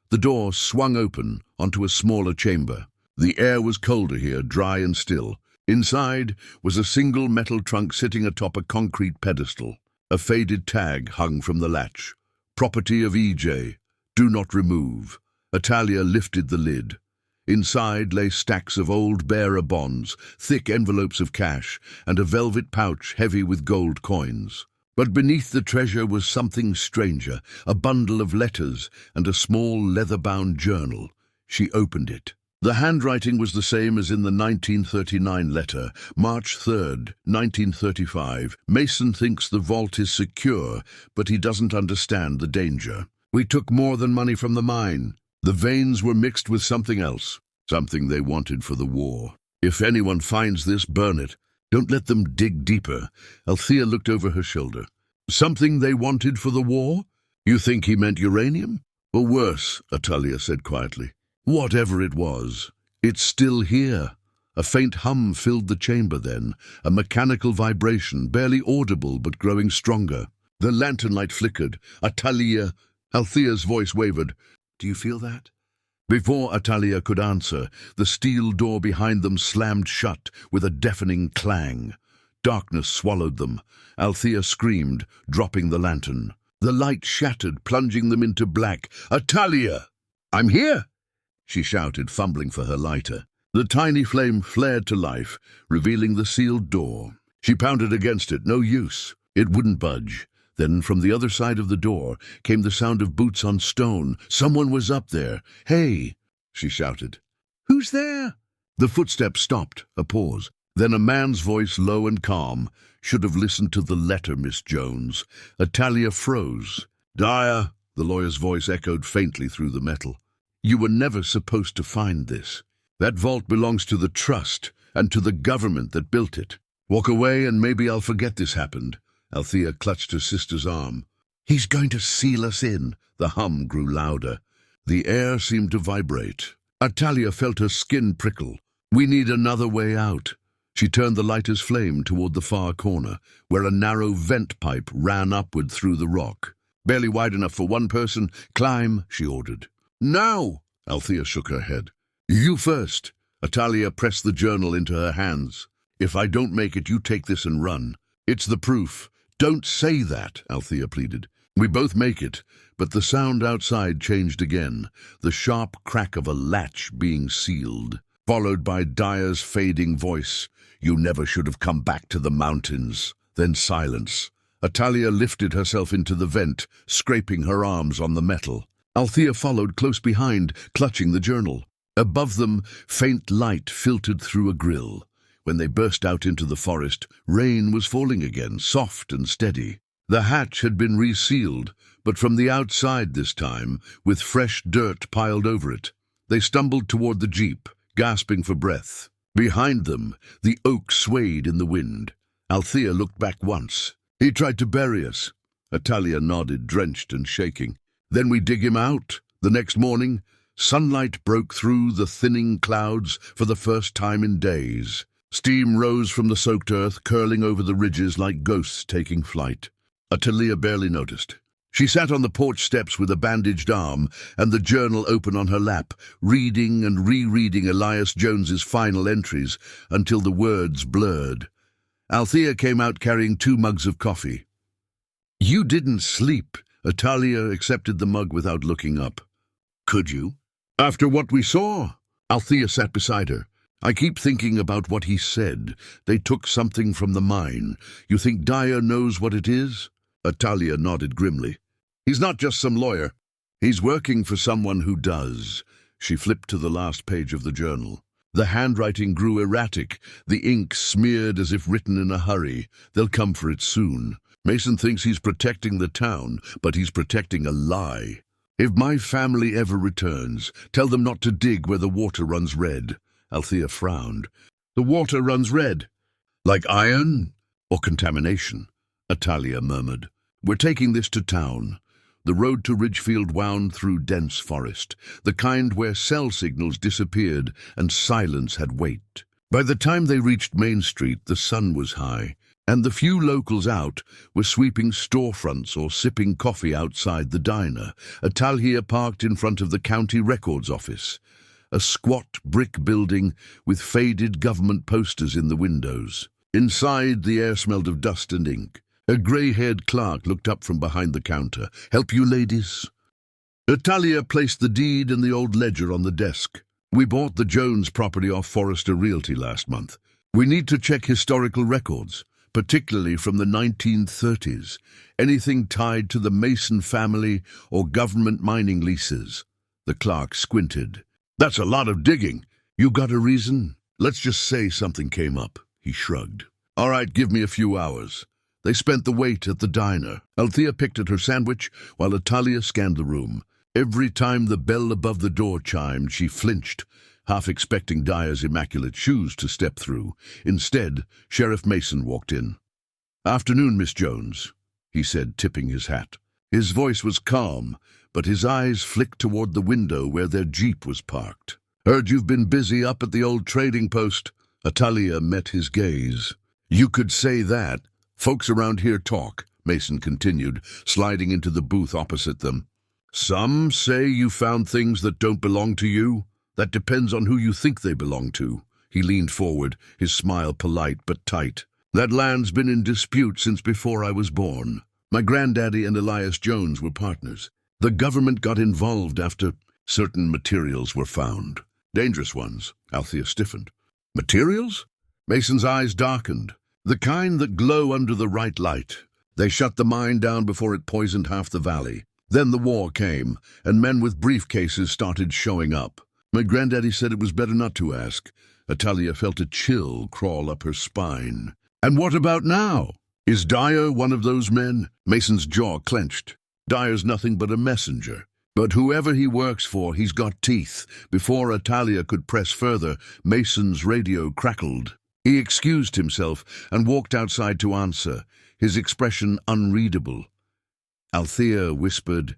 The door swung open onto a smaller chamber. The air was colder here, dry and still. Inside was a single metal trunk sitting atop a concrete pedestal. A faded tag hung from the latch. "Property of EJ. Do not remove." Atalia lifted the lid. Inside lay stacks of old bearer bonds, thick envelopes of cash, and a velvet pouch heavy with gold coins. But beneath the treasure was something stranger, a bundle of letters and a small leather-bound journal. She opened it. The handwriting was the same as in the 1939 letter, March 3rd, 1935. Mason thinks the vault is secure, but he doesn't understand the danger. We took more than money from the mine. The veins were mixed with something else, something they wanted for the war. If anyone finds this, burn it. Don't let them dig deeper. Althea looked over her shoulder. Something they wanted for the war? You think he meant uranium? Or worse, Atalia said quietly. Whatever it was, it's still here. A faint hum filled the chamber then, a mechanical vibration, barely audible but growing stronger. The lantern light flickered. Atalia, Althea's voice wavered. Do you feel that? Before Atalia could answer, the steel door behind them slammed shut with a deafening clang. Darkness swallowed them. Althea screamed, dropping the lantern. The light shattered, plunging them into black. Atalia! I'm here! She shouted, fumbling for her lighter. The tiny flame flared to life, revealing the sealed door. She pounded against it, no use. It wouldn't budge. Then, from the other side of the door, came the sound of boots on stone. Someone was up there. Hey! She shouted. Who's there? The footsteps stopped, a pause. Then a man's voice, low and calm. Should have listened to the letter, Miss Jones. Atalia froze. Dyer, the lawyer's voice echoed faintly through the metal. You were never supposed to find this. That vault belongs to the trust and to the government that built it. Walk away and maybe I'll forget this happened. Althea clutched her sister's arm. He's going to seal us in. The hum grew louder. The air seemed to vibrate. Atalia felt her skin prickle. We need another way out. She turned the lighter's flame toward the far corner, where a narrow vent pipe ran upward through the rock. Barely wide enough for one person. Climb, she ordered. Now! Althea shook her head. You first. Atalia pressed the journal into her hands. If I don't make it, you take this and run. It's the proof. Don't say that, Althea pleaded. We both make it, but the sound outside changed again, the sharp crack of a latch being sealed, followed by Dyer's fading voice. You never should have come back to the mountains. Then silence. Atalia lifted herself into the vent, scraping her arms on the metal. Althea followed close behind, clutching the journal. Above them, faint light filtered through a grill. When they burst out into the forest, rain was falling again, soft and steady. The hatch had been resealed, but from the outside this time, with fresh dirt piled over it. They stumbled toward the jeep, gasping for breath. Behind them, the oak swayed in the wind. Althea looked back once. He tried to bury us. Atalia nodded, drenched and shaking. Then we dig him out. The next morning, sunlight broke through the thinning clouds for the first time in days. Steam rose from the soaked earth, curling over the ridges like ghosts taking flight. Atalia barely noticed. She sat on the porch steps with a bandaged arm and the journal open on her lap, reading and rereading Elias Jones's final entries until the words blurred. Althea came out carrying 2 mugs of coffee. You didn't sleep. Atalia accepted the mug without looking up. Could you? After what we saw? Althea sat beside her. I keep thinking about what he said. They took something from the mine. You think Dyer knows what it is? Atalia nodded grimly. He's not just some lawyer. He's working for someone who does. She flipped to the last page of the journal. The handwriting grew erratic, the ink smeared as if written in a hurry. They'll come for it soon. Mason thinks he's protecting the town, but he's protecting a lie. If my family ever returns, tell them not to dig where the water runs red. Althea frowned. The water runs red. Like iron or contamination, Atalia murmured. We're taking this to town. The road to Ridgefield wound through dense forest, the kind where cell signals disappeared and silence had weight. By the time they reached Main Street, the sun was high, and the few locals out were sweeping storefronts or sipping coffee outside the diner. Atalia parked in front of the county records office, a squat brick building with faded government posters in the windows. Inside, the air smelled of dust and ink. A grey-haired clerk looked up from behind the counter. Help you, ladies? Atalia placed the deed and the old ledger on the desk. We bought the Jones property off Forrester Realty last month. We need to check historical records. particularly from the 1930s, anything tied to the Mason family or government mining leases. The clerk squinted. That's a lot of digging. You got a reason? Let's just say something came up. He shrugged. All right, give me a few hours. They spent the wait at the diner. Althea picked at her sandwich while Natalia scanned the room. Every time the bell above the door chimed, she flinched, half expecting Dyer's immaculate shoes to step through. Instead, Sheriff Mason walked in. "Afternoon, Miss Jones," he said, tipping his hat. His voice was calm, but his eyes flicked toward the window where their jeep was parked. "Heard you've been busy up at the old trading post." Natalia met his gaze. "You could say that. Folks around here talk," Mason continued, sliding into the booth opposite them. "Some say you found things that don't belong to you. That depends on who you think they belong to." He leaned forward, his smile polite but tight. "That land's been in dispute since before I was born. My granddaddy and Elias Jones were partners. The government got involved after certain materials were found. Dangerous ones." Althea stiffened. "Materials?" Mason's eyes darkened. "The kind that glow under the right light. They shut the mine down before it poisoned half the valley. Then the war came, and men with briefcases started showing up. My granddaddy said it was better not to ask." Natalia felt a chill crawl up her spine. "And what about now? Is Dyer one of those men?" Mason's jaw clenched. "Dyer's nothing but a messenger. But whoever he works for, he's got teeth." Before Natalia could press further, Mason's radio crackled. He excused himself and walked outside to answer, his expression unreadable. Althea whispered,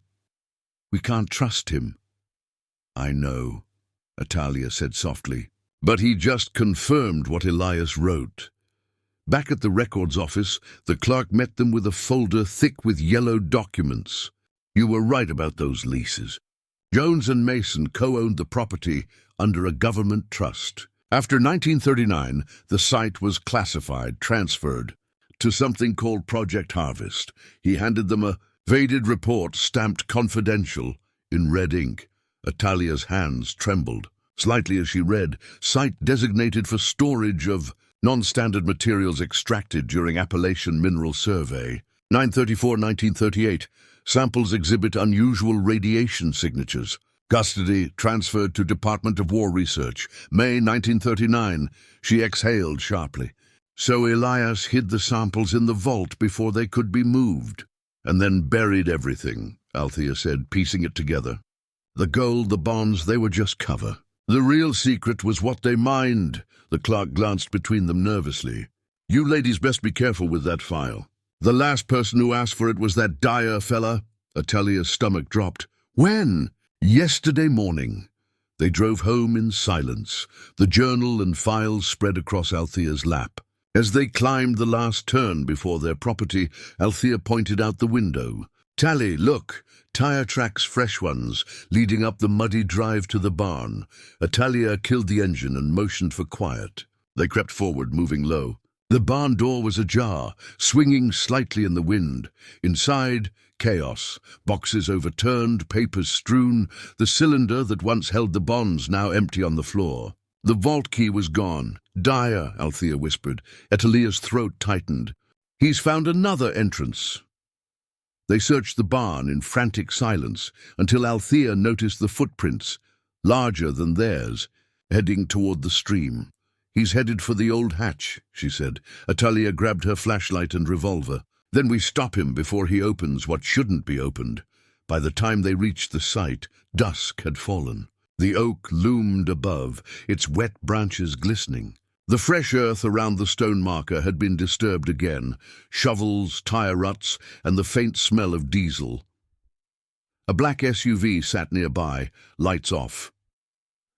"We can't trust him." "I know," Natalia said softly. "But he just confirmed what Elias wrote." Back at the records office, the clerk met them with a folder thick with yellow documents. "You were right about those leases. Jones and Mason co-owned the property under a government trust. After 1939, the site was classified, transferred to something called Project Harvest." He handed them a faded report stamped confidential in red ink. Natalia's hands trembled slightly as she read, "Site designated for storage of non-standard materials extracted during Appalachian Mineral Survey. 9/34/1938. Samples exhibit unusual radiation signatures. Custody transferred to Department of War Research. May 1939. She exhaled sharply. "So Elias hid the samples in the vault before they could be moved, and then buried everything," Althea said, piecing it together. "The gold, the bonds, they were just cover. The real secret was what they mined." The clerk glanced between them nervously. "You ladies best be careful with that file. The last person who asked for it was that Dyer fella." Natalia's stomach dropped. "When?" "Yesterday morning." They drove home in silence, the journal and files spread across Althea's lap. As they climbed the last turn before their property, Althea pointed out the window. "Tally, look, tire tracks, fresh ones, leading up the muddy drive to the barn." Natalia killed the engine and motioned for quiet. They crept forward, moving low. The barn door was ajar, swinging slightly in the wind. Inside, chaos. Boxes overturned, papers strewn, the cylinder that once held the bonds now empty on the floor. The vault key was gone. "Dyer," Althea whispered. Natalia's throat tightened. "He's found another entrance." They searched the barn in frantic silence until Althea noticed the footprints, larger than theirs, heading toward the stream. "He's headed for the old hatch," she said. Natalia grabbed her flashlight and revolver. "Then we stop him before he opens what shouldn't be opened." By the time they reached the site, dusk had fallen. The oak loomed above, its wet branches glistening. The fresh earth around the stone marker had been disturbed again, shovels, tire ruts, and the faint smell of diesel. A black SUV sat nearby, lights off.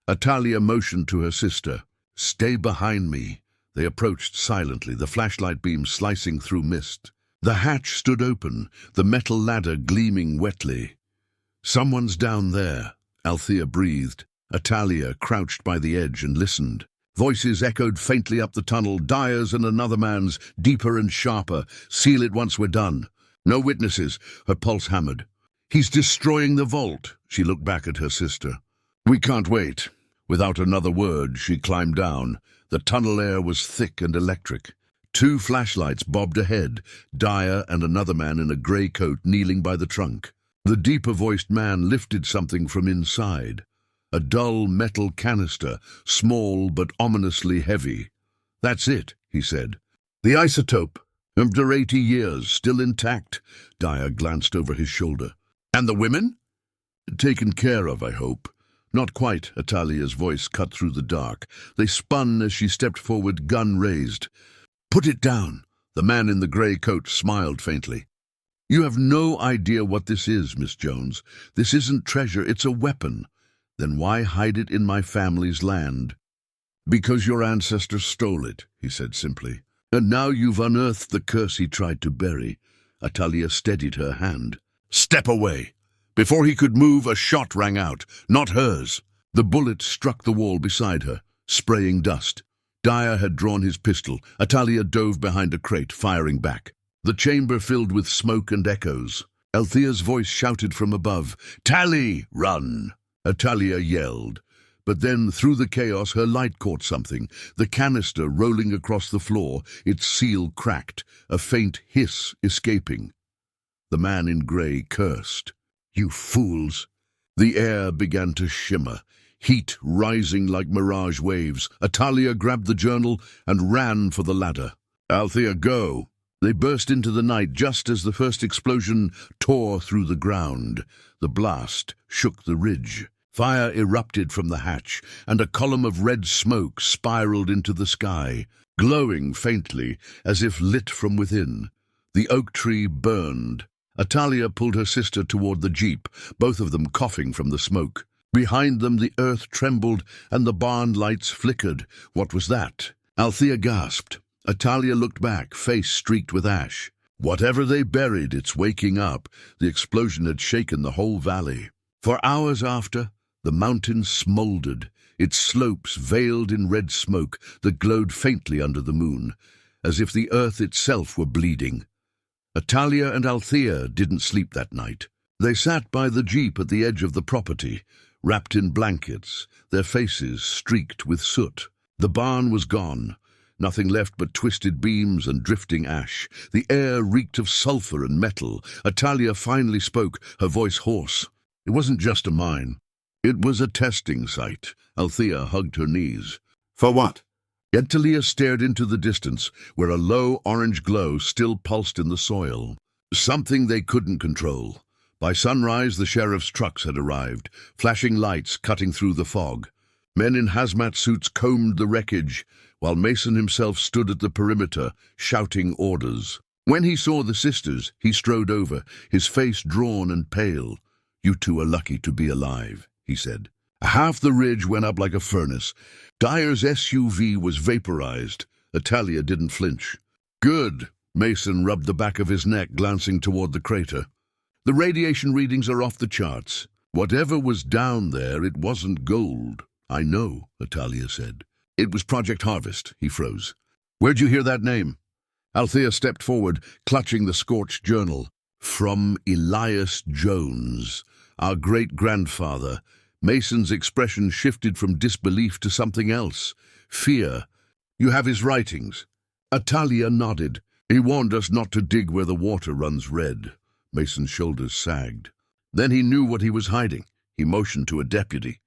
Natalia motioned to her sister. "Stay behind me." They approached silently, the flashlight beam slicing through mist. The hatch stood open, the metal ladder gleaming wetly. "Someone's down there," Althea breathed. Natalia crouched by the edge and listened. Voices echoed faintly up the tunnel, Dyer's and another man's, deeper and sharper. "Seal it once we're done." "No witnesses," her pulse hammered. "He's destroying the vault." She looked back at her sister. "We can't wait." Without another word, she climbed down. The tunnel air was thick and electric. Two flashlights bobbed ahead, Dyer and another man in a grey coat kneeling by the trunk. The deeper-voiced man lifted something from inside. A dull metal canister, small but ominously heavy. "That's it," he said. "The isotope. After 80 years, still intact." Dyer glanced over his shoulder. "And the women?" "Taken care of, I hope." "Not quite," Atalia's voice cut through the dark. They spun as she stepped forward, gun raised. "Put it down." The man in the grey coat smiled faintly. "You have no idea what this is, Miss Jones. This isn't treasure, it's a weapon." "Then why hide it in my family's land?" "Because your ancestors stole it," he said simply. "And now you've unearthed the curse he tried to bury." Atalia steadied her hand. "Step away!" Before he could move, a shot rang out, not hers. The bullet struck the wall beside her, spraying dust. Dyer had drawn his pistol. Atalia dove behind a crate, firing back. The chamber filled with smoke and echoes. Althea's voice shouted from above, "Tally, run!" Atalia yelled. But then, through the chaos, her light caught something. The canister rolling across the floor, its seal cracked, a faint hiss escaping. The man in grey cursed. "You fools!" The air began to shimmer, heat rising like mirage waves. Atalia grabbed the journal and ran for the ladder. "Althea, go!" They burst into the night just as the first explosion tore through the ground. The blast shook the ridge. Fire erupted from the hatch, and a column of red smoke spiraled into the sky, glowing faintly as if lit from within. The oak tree burned. Atalia pulled her sister toward the jeep, both of them coughing from the smoke. Behind them the earth trembled and the barn lights flickered. What was that? Althea gasped. Atalia looked back, face streaked with ash. Whatever they buried, it's waking up. The explosion had shaken the whole valley. For hours after, the mountain smoldered, its slopes veiled in red smoke that glowed faintly under the moon, as if the earth itself were bleeding. Atalia and Althea didn't sleep that night. They sat by the jeep at the edge of the property, wrapped in blankets, their faces streaked with soot. The barn was gone, nothing left but twisted beams and drifting ash. The air reeked of sulfur and metal. Atalia finally spoke, her voice hoarse. "It wasn't just a mine. It was a testing site." Althea hugged her knees. "For what?" Atalia stared into the distance, where a low orange glow still pulsed in the soil. Something they couldn't control. By sunrise, the sheriff's trucks had arrived, flashing lights cutting through the fog. Men in hazmat suits combed the wreckage, while Mason himself stood at the perimeter, shouting orders. When he saw the sisters, he strode over, his face drawn and pale. "You two are lucky to be alive," he said. Half the ridge went up like a furnace. Dyer's SUV was vaporized. Atalia didn't flinch. "Good." Mason rubbed the back of his neck, glancing toward the crater. "The radiation readings are off the charts. Whatever was down there, it wasn't gold." "I know," Atalia said. "It was Project Harvest." He froze. "Where'd you hear that name?" Althea stepped forward, clutching the scorched journal. "From Elias Jones, our great-grandfather." Mason's expression shifted from disbelief to something else. Fear. "You have his writings?" Atalia nodded. "He warned us not to dig where the water runs red." Mason's shoulders sagged. Then he knew what he was hiding. He motioned to a deputy.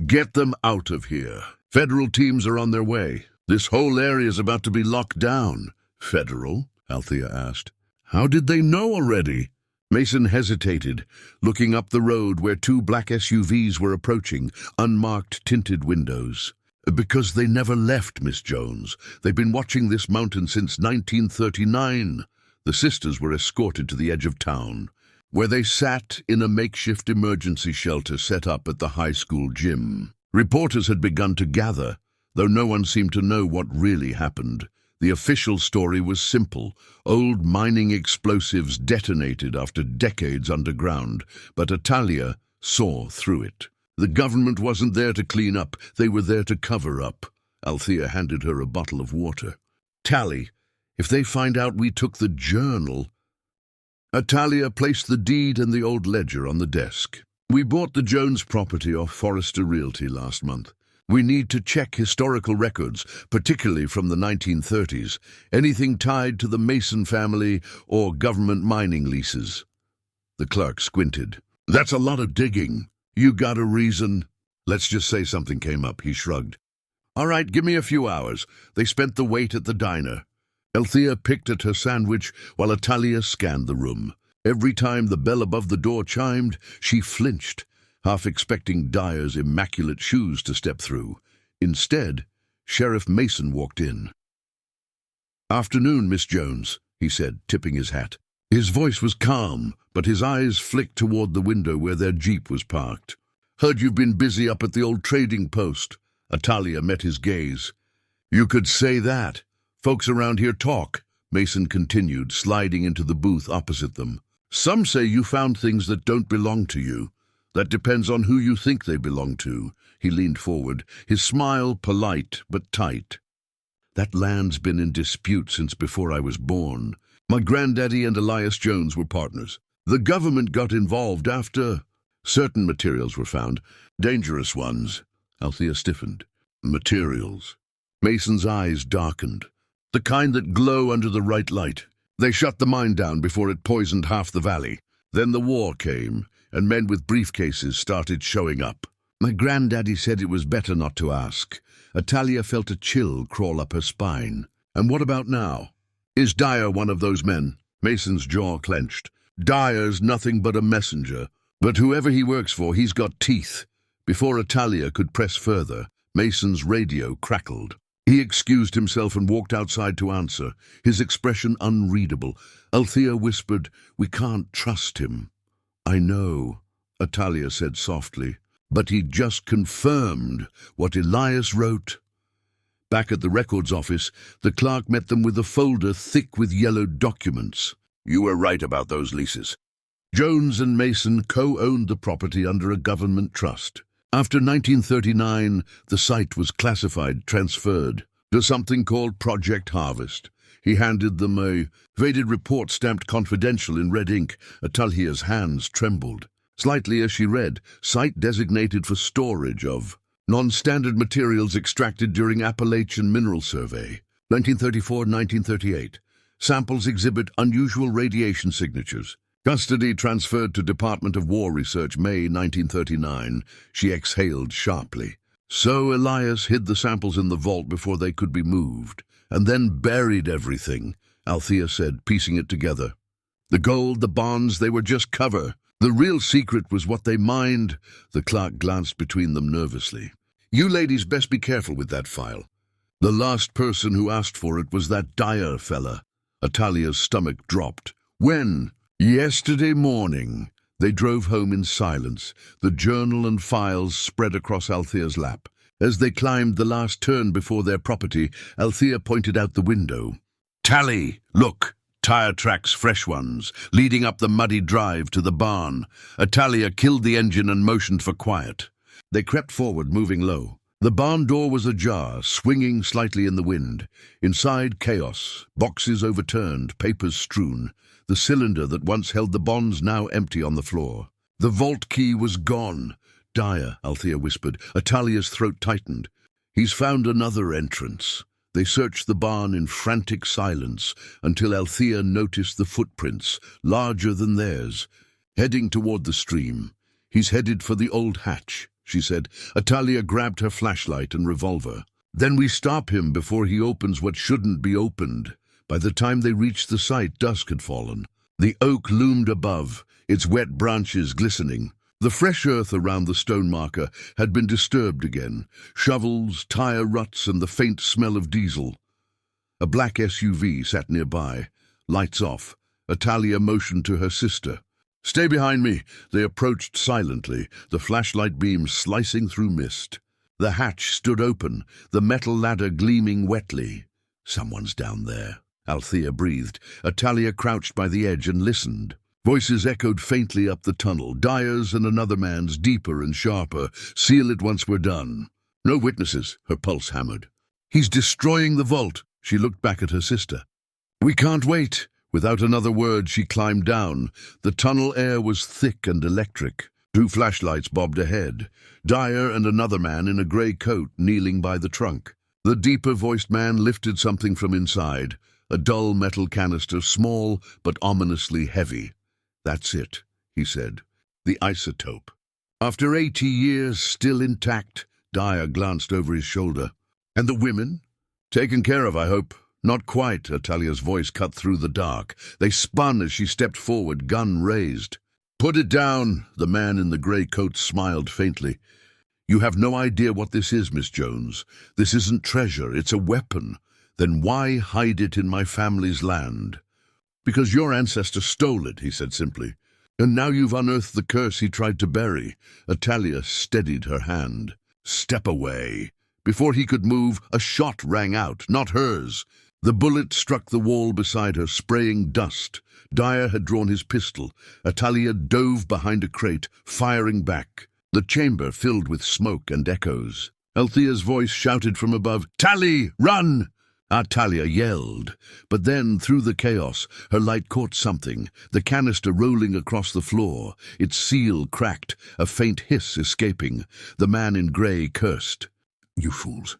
"Get them out of here. Federal teams are on their way. This whole area is about to be locked down." "Federal?" Althea asked. "How did they know already?" Mason hesitated, looking up the road where two black SUVs were approaching, unmarked tinted windows. "Because they never left, Miss Jones. They've been watching this mountain since 1939. The sisters were escorted to the edge of town, where they sat in a makeshift emergency shelter set up at the high school gym. Reporters had begun to gather, though no one seemed to know what really happened. The official story was simple. Old mining explosives detonated after decades underground, but Atalia saw through it. The government wasn't there to clean up, they were there to cover up. Althea handed her a bottle of water. "Tally, if they find out we took the journal..." Atalia placed the deed and the old ledger on the desk. "We bought the Jones property off Forrester Realty last month. We need to check historical records, particularly from the 1930s, anything tied to the Mason family or government mining leases. The clerk squinted. That's a lot of digging. You got a reason? Let's just say something came up, he shrugged. All right, give me a few hours. They spent the wait at the diner. Althea picked at her sandwich while Atalia scanned the room. Every time the bell above the door chimed, she flinched, half expecting Dyer's immaculate shoes to step through. Instead, Sheriff Mason walked in. "Afternoon, Miss Jones," he said, tipping his hat. His voice was calm, but his eyes flicked toward the window where their jeep was parked. "Heard you've been busy up at the old trading post." Atalia met his gaze. "You could say that. Folks around here talk," Mason continued, sliding into the booth opposite them. "Some say you found things that don't belong to you. That depends on who you think they belong to." He leaned forward, his smile polite but tight. "That land's been in dispute since before I was born. My granddaddy and Elias Jones were partners. The government got involved after certain materials were found. Dangerous ones." Althea stiffened. "Materials?" Mason's eyes darkened. "The kind that glow under the right light. They shut the mine down before it poisoned half the valley. Then the war came, and men with briefcases started showing up. My granddaddy said it was better not to ask." Atalia felt a chill crawl up her spine. "And what about now? Is Dyer one of those men?" Mason's jaw clenched. "Dyer's nothing but a messenger. But whoever he works for, he's got teeth." Before Atalia could press further, Mason's radio crackled. He excused himself and walked outside to answer, his expression unreadable. Althea whispered, "We can't trust him." "I know," Atalia said softly, "but he just confirmed what Elias wrote." Back at the records office, the clerk met them with a folder thick with yellowed documents. "You were right about those leases. Jones and Mason co-owned the property under a government trust. After 1939, the site was transferred to something called Project Harvest. He handed them a faded report stamped confidential in red ink. Atalia's hands trembled slightly as she read, site designated for storage of non-standard materials extracted during Appalachian Mineral Survey, 1934-1938. Samples exhibit unusual radiation signatures. Custody transferred to Department of War Research, May 1939. She exhaled sharply. So Elias hid the samples in the vault before they could be moved, and then buried everything, Althea said, piecing it together. The gold, the bonds, they were just cover. The real secret was what they mined. The clerk glanced between them nervously. "You ladies best be careful with that file. The last person who asked for it was that Dyer fella." Atalia's stomach dropped. "When?" "Yesterday morning." They drove home in silence, the journal and files spread across Althea's lap. As they climbed the last turn before their property, Althea pointed out the window. "Tally, look, tire tracks, fresh ones, leading up the muddy drive to the barn." Atalia killed the engine and motioned for quiet. They crept forward, moving low. The barn door was ajar, swinging slightly in the wind. Inside, chaos, boxes overturned, papers strewn. The cylinder that once held the bonds now empty on the floor. The vault key was gone. "Dyer," Althea whispered. Atalia's throat tightened. "He's found another entrance." They searched the barn in frantic silence until Althea noticed the footprints, larger than theirs, heading toward the stream. "He's headed for the old hatch," she said. Atalia grabbed her flashlight and revolver. "Then we stop him before he opens what shouldn't be opened." By the time they reached the site, dusk had fallen. The oak loomed above, its wet branches glistening. The fresh earth around the stone marker had been disturbed again. Shovels, tire ruts, and the faint smell of diesel. A black SUV sat nearby. Lights off. Atalia motioned to her sister. "Stay behind me." They approached silently, the flashlight beam slicing through mist. The hatch stood open, the metal ladder gleaming wetly. "Someone's down there," Althea breathed. Atalia crouched by the edge and listened. Voices echoed faintly up the tunnel, Dyer's and another man's, deeper and sharper. "Seal it once we're done." "No witnesses," her pulse hammered. "He's destroying the vault." She looked back at her sister. "We can't wait." Without another word, she climbed down. The tunnel air was thick and electric. Two flashlights bobbed ahead, Dyer and another man in a grey coat kneeling by the trunk. The deeper-voiced man lifted something from inside, a dull metal canister, small but ominously heavy. "That's it," he said. "The isotope." "After 80 years, still intact," Dyer glanced over his shoulder. "And the women? Taken care of, I hope." "Not quite," Atalia's voice cut through the dark. They spun as she stepped forward, gun raised. "Put it down," the man in the grey coat smiled faintly. "You have no idea what this is, Miss Jones. This isn't treasure, it's a weapon. Then why hide it in my family's land?" "Because your ancestor stole it," he said simply. "And now you've unearthed the curse he tried to bury." Atalia steadied her hand. "Step away." Before he could move, a shot rang out, not hers. The bullet struck the wall beside her, spraying dust. Dyer had drawn his pistol. Atalia dove behind a crate, firing back. The chamber filled with smoke and echoes. Althea's voice shouted from above, "Tally, run!" Atalia yelled, but then, through the chaos, her light caught something, the canister rolling across the floor. Its seal cracked, a faint hiss escaping. The man in grey cursed. "You fools."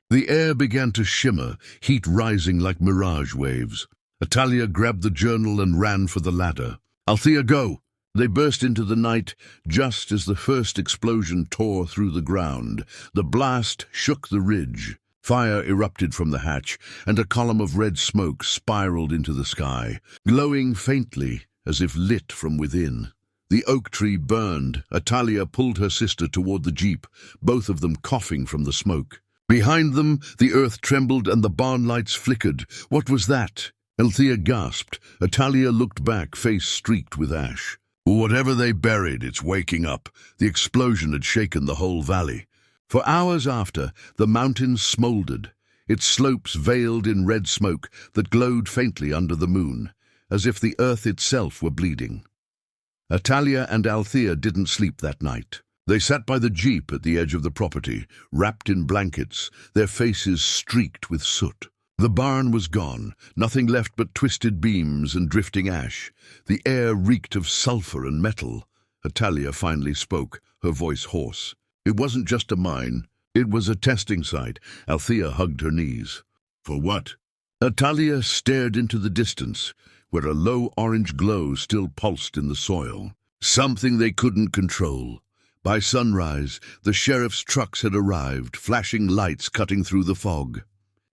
The air began to shimmer, heat rising like mirage waves. Atalia grabbed the journal and ran for the ladder. "Althea, go!" They burst into the night just as the first explosion tore through the ground. The blast shook the ridge. Fire erupted from the hatch, and a column of red smoke spiraled into the sky, glowing faintly as if lit from within. The oak tree burned. Atalia pulled her sister toward the jeep, both of them coughing from the smoke. Behind them, the earth trembled and the barn lights flickered. What was that? Althea gasped. Atalia looked back, face streaked with ash. Whatever they buried, it's waking up. The explosion had shaken the whole valley. For hours after, the mountains smoldered, its slopes veiled in red smoke that glowed faintly under the moon, as if the earth itself were bleeding. Atalia and Althea didn't sleep that night. They sat by the jeep at the edge of the property, wrapped in blankets, their faces streaked with soot. The barn was gone, nothing left but twisted beams and drifting ash. The air reeked of sulfur and metal. Atalia finally spoke, her voice hoarse. "It wasn't just a mine. It was a testing site." Althea hugged her knees. "For what?" Atalia stared into the distance, where a low orange glow still pulsed in the soil. "Something they couldn't control." By sunrise, the sheriff's trucks had arrived, flashing lights cutting through the fog.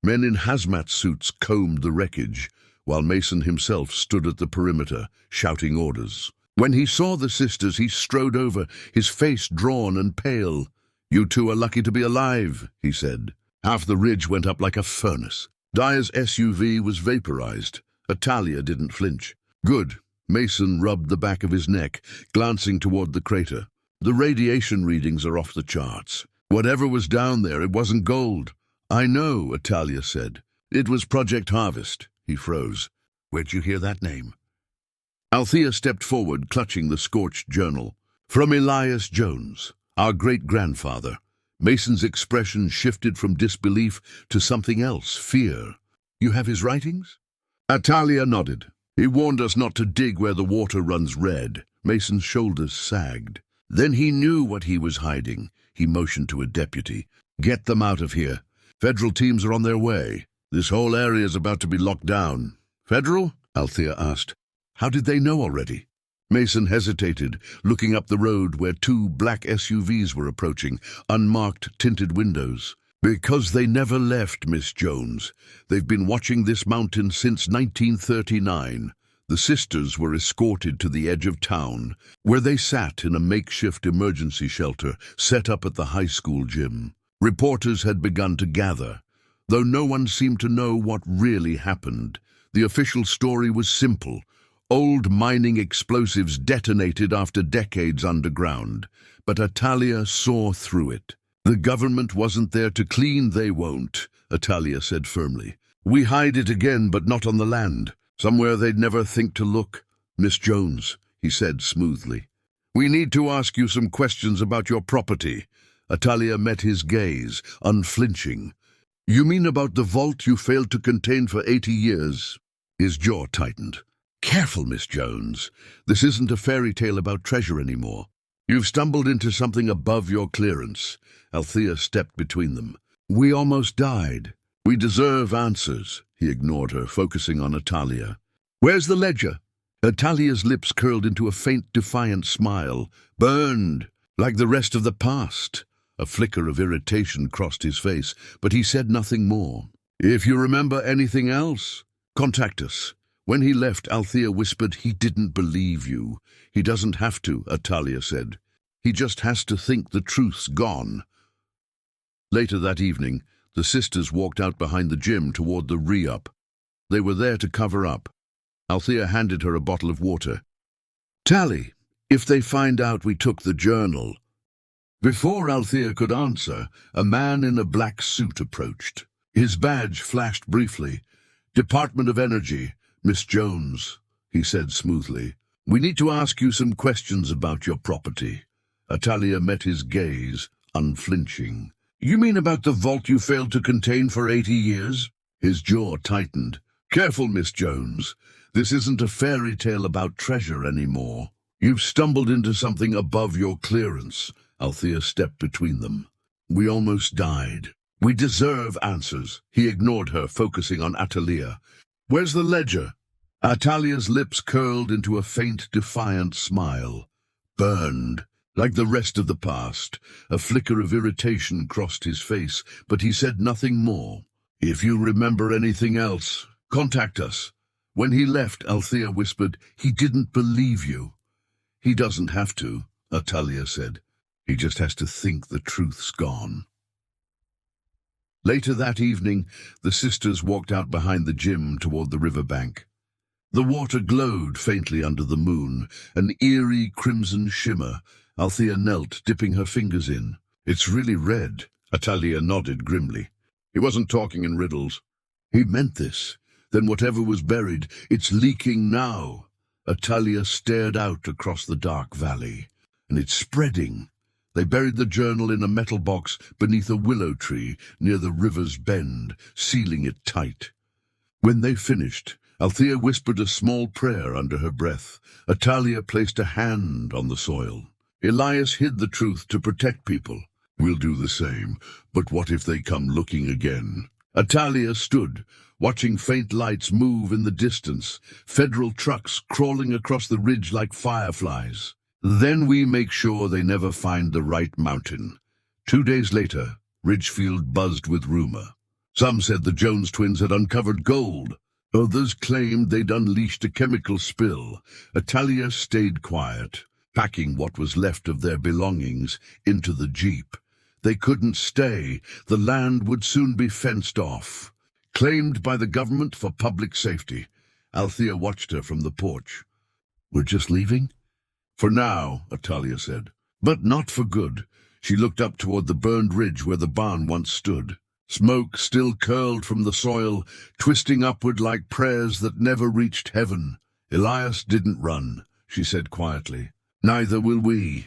Men in hazmat suits combed the wreckage, while Mason himself stood at the perimeter, shouting orders. When he saw the sisters, he strode over, his face drawn and pale. "You two are lucky to be alive," he said. Half the ridge went up like a furnace. Dyer's SUV was vaporized. Atalia didn't flinch. "Good." Mason rubbed the back of his neck, glancing toward the crater. "The radiation readings are off the charts. Whatever was down there, it wasn't gold." "I know," Atalia said. "It was Project Harvest." He froze. "Where'd you hear that name?" Althea stepped forward, clutching the scorched journal. "From Elias Jones, our great-grandfather." Mason's expression shifted from disbelief to something else, fear. "You have his writings?" Atalia nodded. "He warned us not to dig where the water runs red." Mason's shoulders sagged. "Then he knew what he was hiding." He motioned to a deputy. "Get them out of here. Federal teams are on their way. This whole area is about to be locked down." "Federal?" Althea asked. "How did they know already?" Mason hesitated, looking up the road where two black SUVs were approaching, unmarked tinted windows. "Because they never left, Miss Jones. They've been watching this mountain since 1939. The sisters were escorted to the edge of town, where they sat in a makeshift emergency shelter set up at the high school gym. Reporters had begun to gather, though no one seemed to know what really happened. The official story was simple. Old mining explosives detonated after decades underground, but Atalia saw through it. "The government wasn't there to clean, they won't," Atalia said firmly. "We hide it again, but not on the land. Somewhere they'd never think to look." "Miss Jones," he said smoothly, "we need to ask you some questions about your property." Atalia met his gaze, unflinching. "You mean about the vault you failed to contain for 80 years? His jaw tightened. "Careful, Miss Jones. This isn't a fairy tale about treasure anymore. You've stumbled into something above your clearance. Althea stepped between them. We almost died. We deserve answers. He ignored her, focusing on Atalia. Where's the ledger? Atalia's lips curled into a faint, defiant smile. Burned, like the rest of the past. A flicker of irritation crossed his face, but he said nothing more. If you remember anything else, contact us. When he left, Althea whispered, he didn't believe you. He doesn't have to, Atalia said. He just has to think the truth's gone. Later that evening, the sisters walked out behind the gym toward the re-up. They were there to cover up. Althea handed her a bottle of water. Tally, if they find out we took the journal. Before Althea could answer, a man in a black suit approached. His badge flashed briefly. Department of Energy, Miss Jones, he said smoothly. We need to ask you some questions about your property. Atalia met his gaze, unflinching. You mean about the vault you failed to contain for 80 years? His jaw tightened. Careful, Miss Jones. This isn't a fairy tale about treasure anymore. You've stumbled into something above your clearance. Althea stepped between them. We almost died. We deserve answers. He ignored her, focusing on Atalia. Where's the ledger? Atalia's lips curled into a faint, defiant smile. Burned, like the rest of the past. A flicker of irritation crossed his face, but he said nothing more. If you remember anything else, contact us. When he left, Althea whispered, he didn't believe you. He doesn't have to, Atalia said. He just has to think the truth's gone. Later that evening, the sisters walked out behind the gym toward the riverbank. The water glowed faintly under the moon, an eerie crimson shimmer. Althea knelt, dipping her fingers in. It's really red, Atalia nodded grimly. He wasn't talking in riddles. He meant this. Then whatever was buried, it's leaking now. Atalia stared out across the dark valley. And it's spreading. They buried the journal in a metal box beneath a willow tree near the river's bend, sealing it tight. When they finished, Althea whispered a small prayer under her breath. Atalia placed a hand on the soil. Elias hid the truth to protect people. We'll do the same, but what if they come looking again? Atalia stood, watching faint lights move in the distance, federal trucks crawling across the ridge like fireflies. Then we make sure they never find the right mountain. 2 days later, Ridgefield buzzed with rumor. Some said the Jones twins had uncovered gold. Others claimed they'd unleashed a chemical spill. Atalia stayed quiet, packing what was left of their belongings into the jeep. They couldn't stay. The land would soon be fenced off, claimed by the government for public safety. Althea watched her from the porch. We're just leaving? For now, Atalia said. But not for good. She looked up toward the burned ridge where the barn once stood. Smoke still curled from the soil, twisting upward like prayers that never reached heaven. Elias didn't run, she said quietly. Neither will we.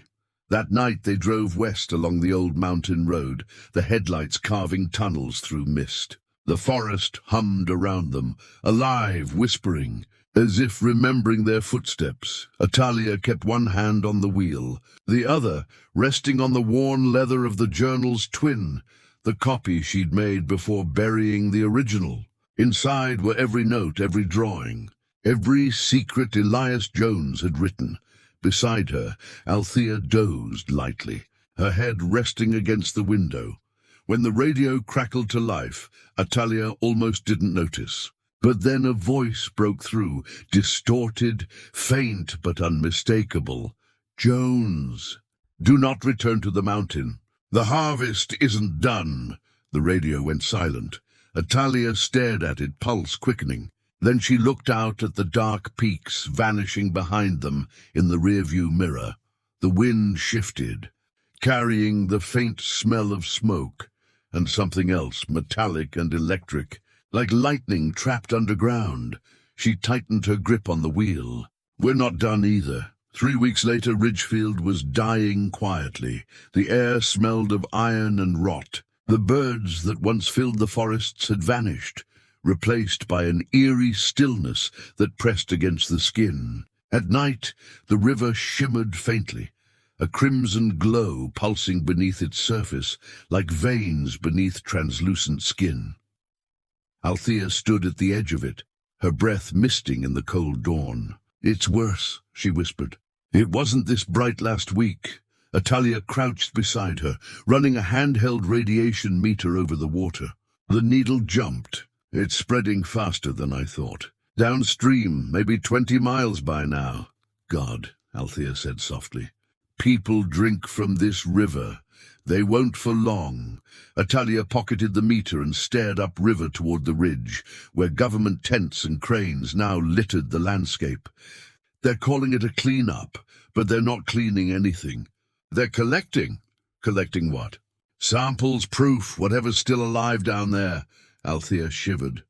That night they drove west along the old mountain road, the headlights carving tunnels through mist. The forest hummed around them, alive, whispering, as if remembering their footsteps. Atalia kept one hand on the wheel, the other resting on the worn leather of the journal's twin, the copy she'd made before burying the original. Inside were every note, every drawing, every secret Elias Jones had written. Beside her, Althea dozed lightly, her head resting against the window. When the radio crackled to life, Atalia almost didn't notice. But then a voice broke through, distorted, faint but unmistakable. Jones, do not return to the mountain. The harvest isn't done. The radio went silent. Atalia stared at it, pulse quickening. Then she looked out at the dark peaks vanishing behind them in the rearview mirror. The wind shifted, carrying the faint smell of smoke and something else, metallic and electric, like lightning trapped underground. She tightened her grip on the wheel. We're not done either. 3 weeks later, Ridgefield was dying quietly. The air smelled of iron and rot. The birds that once filled the forests had vanished, replaced by an eerie stillness that pressed against the skin. At night, the river shimmered faintly, a crimson glow pulsing beneath its surface, like veins beneath translucent skin. Althea stood at the edge of it, her breath misting in the cold dawn. "It's worse," she whispered. "It wasn't this bright last week." Atalia crouched beside her, running a handheld radiation meter over the water. The needle jumped. "It's spreading faster than I thought. Downstream, maybe 20 miles by now." "God," Althea said softly. "People drink from this river. They won't for long." Atalia pocketed the meter and stared upriver toward the ridge, where government tents and cranes now littered the landscape. "They're calling it a clean-up, but they're not cleaning anything. They're collecting." "Collecting what?" "Samples, proof, whatever's still alive down there." Althea shivered.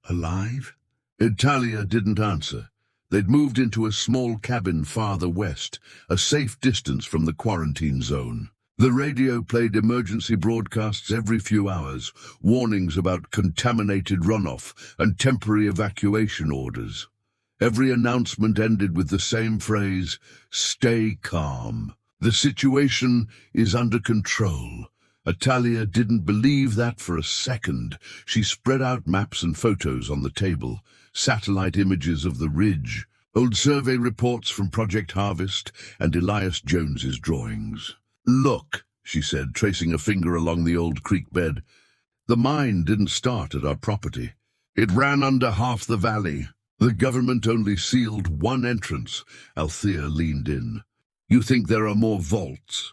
"Alive?" Atalia didn't answer. They'd moved into a small cabin farther west, a safe distance from the quarantine zone. The radio played emergency broadcasts every few hours, warnings about contaminated runoff and temporary evacuation orders. Every announcement ended with the same phrase, "Stay calm. The situation is under control." Atalia didn't believe that for a second. She spread out maps and photos on the table, satellite images of the ridge, old survey reports from Project Harvest, and Elias Jones's drawings. "Look," she said, tracing a finger along the old creek bed. "The mine didn't start at our property. It ran under half the valley. The government only sealed one entrance." Althea leaned in. "You think there are more vaults?"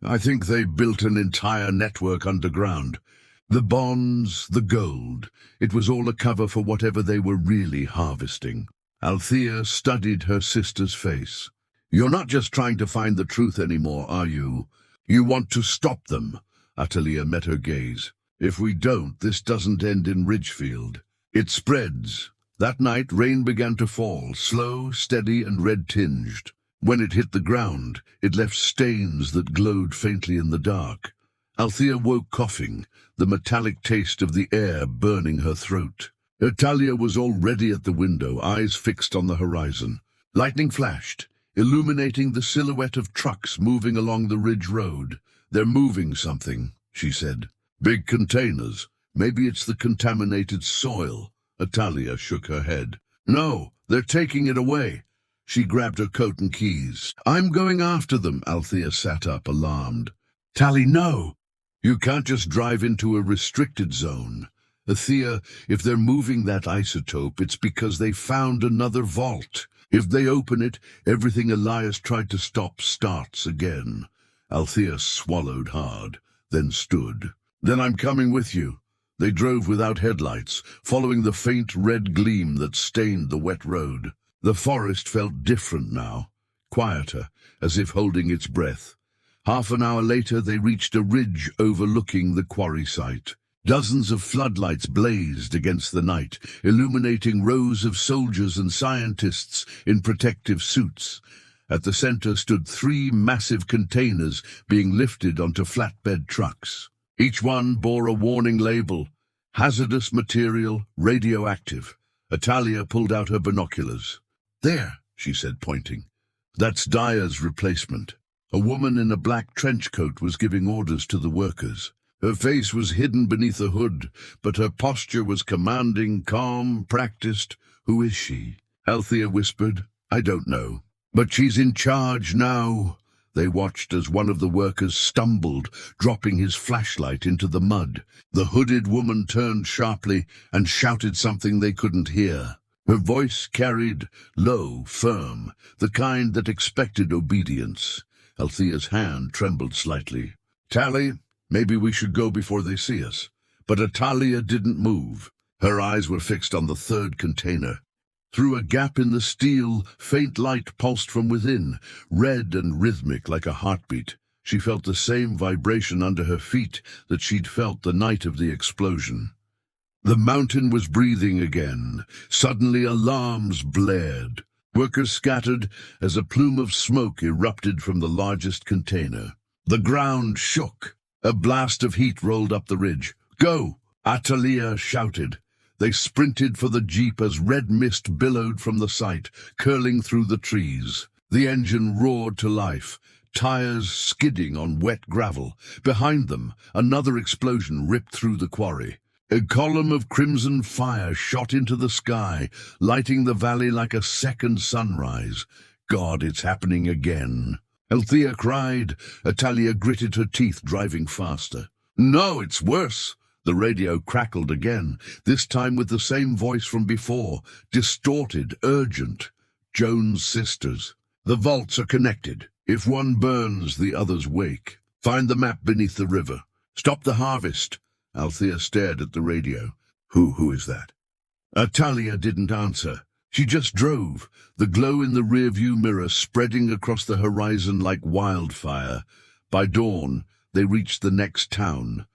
"I think they built an entire network underground. The bonds, the gold, it was all a cover for whatever they were really harvesting." Althea studied her sister's face. "You're not just trying to find the truth anymore, are you? You want to stop them." Atalia met her gaze. "If we don't, this doesn't end in Ridgefield. It spreads." That night, rain began to fall, slow, steady, and red-tinged. When it hit the ground, it left stains that glowed faintly in the dark. Althea woke coughing, the metallic taste of the air burning her throat. Atalia was already at the window, eyes fixed on the horizon. Lightning flashed, illuminating the silhouette of trucks moving along the ridge road. "They're moving something," she said. "Big containers. Maybe it's the contaminated soil." Atalia shook her head. "No, they're taking it away." She grabbed her coat and keys. "I'm going after them." Althea sat up, alarmed. "Tally, no! You can't just drive into a restricted zone. Althea, if they're moving that isotope, it's because they found another vault. If they open it, everything Elias tried to stop starts again." Althea swallowed hard, then stood. "Then I'm coming with you." They drove without headlights, following the faint red gleam that stained the wet road. The forest felt different now, quieter, as if holding its breath. Half an hour later, they reached a ridge overlooking the quarry site. Dozens of floodlights blazed against the night, illuminating rows of soldiers and scientists in protective suits. At the center stood 3 massive containers being lifted onto flatbed trucks. Each one bore a warning label, "Hazardous material, radioactive." Atalia pulled out her binoculars. "There," she said, pointing. "That's Dyer's replacement." A woman in a black trench coat was giving orders to the workers. Her face was hidden beneath a hood, but her posture was commanding, calm, practiced. "Who is she?" Althea whispered. "I don't know. But she's in charge now." They watched as one of the workers stumbled, dropping his flashlight into the mud. The hooded woman turned sharply and shouted something they couldn't hear. Her voice carried, low, firm, the kind that expected obedience. Althea's hand trembled slightly. "Tally, maybe we should go before they see us." But Atalia didn't move. Her eyes were fixed on the 3rd container. Through a gap in the steel, faint light pulsed from within, red and rhythmic like a heartbeat. She felt the same vibration under her feet that she'd felt the night of the explosion. The mountain was breathing again. Suddenly alarms blared. Workers scattered as a plume of smoke erupted from the largest container. The ground shook. A blast of heat rolled up the ridge. "Go!" Atalia shouted. They sprinted for the jeep as red mist billowed from the site, curling through the trees. The engine roared to life. tires skidding on wet gravel. Behind them, another explosion ripped through the quarry. A column of crimson fire shot into the sky, lighting the valley like a second sunrise. God, it's happening again. Althea cried. Atalia gritted her teeth, driving faster. No, it's worse. The radio crackled again, this time with the same voice from before, distorted, urgent. Jones' sisters. The vaults are connected. If one burns, the others wake. Find the map beneath the river. Stop the harvest. Althea stared at the radio. Who is that? Atalia didn't answer. She just drove, the glow in the rearview mirror spreading across the horizon like wildfire. By dawn, they reached the next town,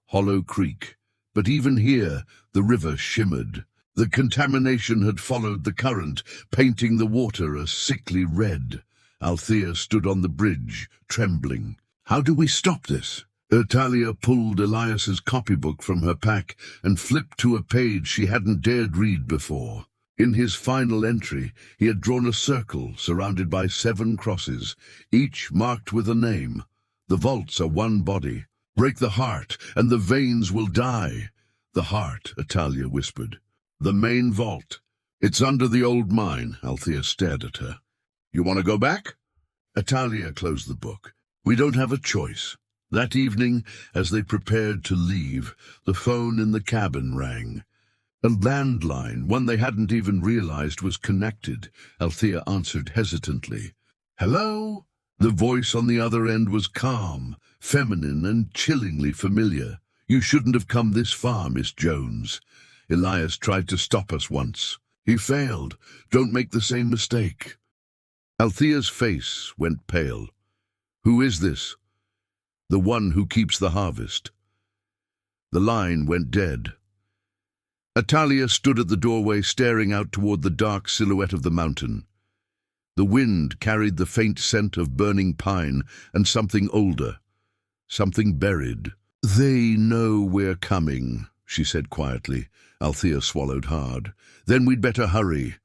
Hollow Creek. But even here, the river shimmered. The contamination had followed the current, painting the water a sickly red. Althea stood on the bridge, trembling. How do we stop this? Atalia pulled Elias's copybook from her pack and flipped to a page she hadn't dared read before. In his final entry, he had drawn a circle surrounded by 7 crosses, each marked with a name. The vaults are one body. Break the heart, and the veins will die. The heart, Atalia whispered. The main vault. It's under the old mine. Althea stared at her. You want to go back? Atalia closed the book. We don't have a choice. That evening, as they prepared to leave, the phone in the cabin rang. A landline, one they hadn't even realized was connected. Althea answered hesitantly. Hello? The voice on the other end was calm, feminine, and chillingly familiar. You shouldn't have come this far, Miss Jones. Elias tried to stop us once. He failed. Don't make the same mistake. Althea's face went pale. Who is this? The one who keeps the harvest. The line went dead. Atalia stood at the doorway, staring out toward the dark silhouette of the mountain. The wind carried the faint scent of burning pine and something older, something buried. They know we're coming, she said quietly. Althea swallowed hard. Then we'd better hurry.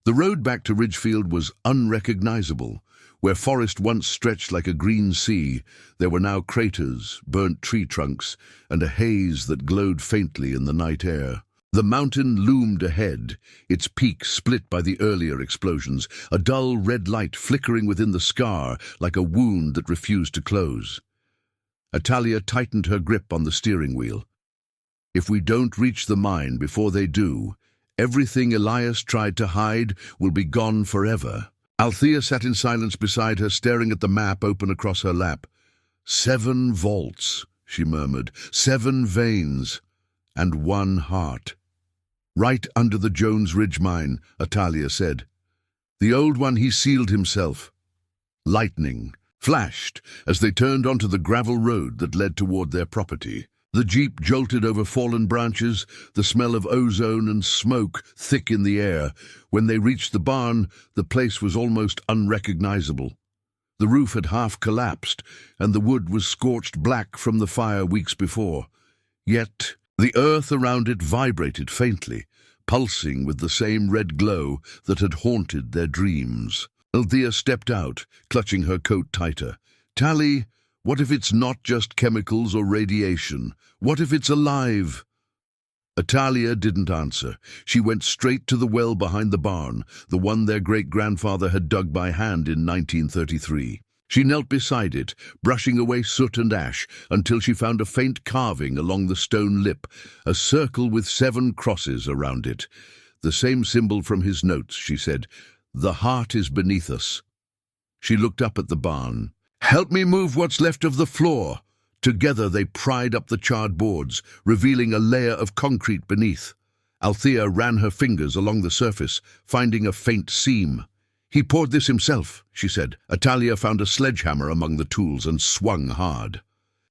The road back to Ridgefield was unrecognizable. Where forest once stretched like a green sea, there were now craters, burnt tree trunks, and a haze that glowed faintly in the night air. The mountain loomed ahead, its peak split by the earlier explosions, a dull red light flickering within the scar like a wound that refused to close. Atalia tightened her grip on the steering wheel. If we don't reach the mine before they do, everything Elias tried to hide will be gone forever. Althea sat in silence beside her, staring at the map open across her lap. 7 vaults, she murmured, 7 veins, and 1 heart. Right under the Jones Ridge mine, Atalia said. The old one he sealed himself. Lightning flashed as they turned onto the gravel road that led toward their property. The jeep jolted over fallen branches, the smell of ozone and smoke thick in the air. When they reached the barn, the place was almost unrecognizable. The roof had half collapsed, and the wood was scorched black from the fire weeks before. Yet the earth around it vibrated faintly, pulsing with the same red glow that had haunted their dreams. Althea stepped out, clutching her coat tighter. Tally, what if it's not just chemicals or radiation? What if it's alive? Atalia didn't answer. She went straight to the well behind the barn, the one their great-grandfather had dug by hand in 1933. She knelt beside it, brushing away soot and ash, until she found a faint carving along the stone lip, a circle with 7 crosses around it. The same symbol from his notes, she said. The heart is beneath us. She looked up at the barn. Help me move what's left of the floor. Together they pried up the charred boards, revealing a layer of concrete beneath. Althea ran her fingers along the surface, finding a faint seam. He poured this himself, she said. Atalia found a sledgehammer among the tools and swung hard.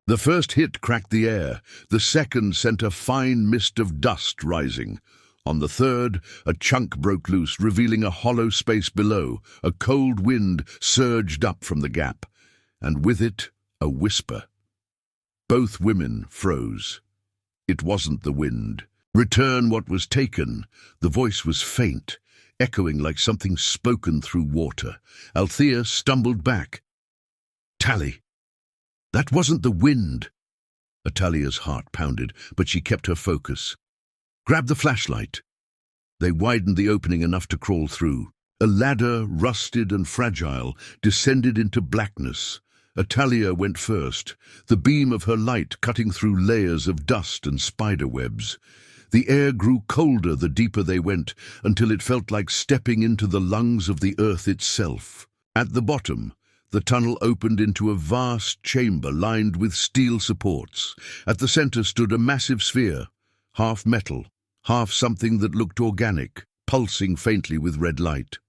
The first hit cracked the air. The second sent a fine mist of dust rising. On the third, a chunk broke loose, revealing a hollow space below. A cold wind surged up from the gap, and with it, a whisper. Both women froze. It wasn't the wind. Return what was taken. The voice was faint, echoing like something spoken through water. Althea stumbled back. Tally, that wasn't the wind. Atalia's heart pounded, but she kept her focus. Grab the flashlight. They widened the opening enough to crawl through. A ladder, rusted and fragile, descended into blackness. Atalia went first, the beam of her light cutting through layers of dust and spider webs. The air grew colder the deeper they went, until it felt like stepping into the lungs of the earth itself. At the bottom, the tunnel opened into a vast chamber lined with steel supports. At the center stood a massive sphere, half metal, half something that looked organic, pulsing faintly with red light.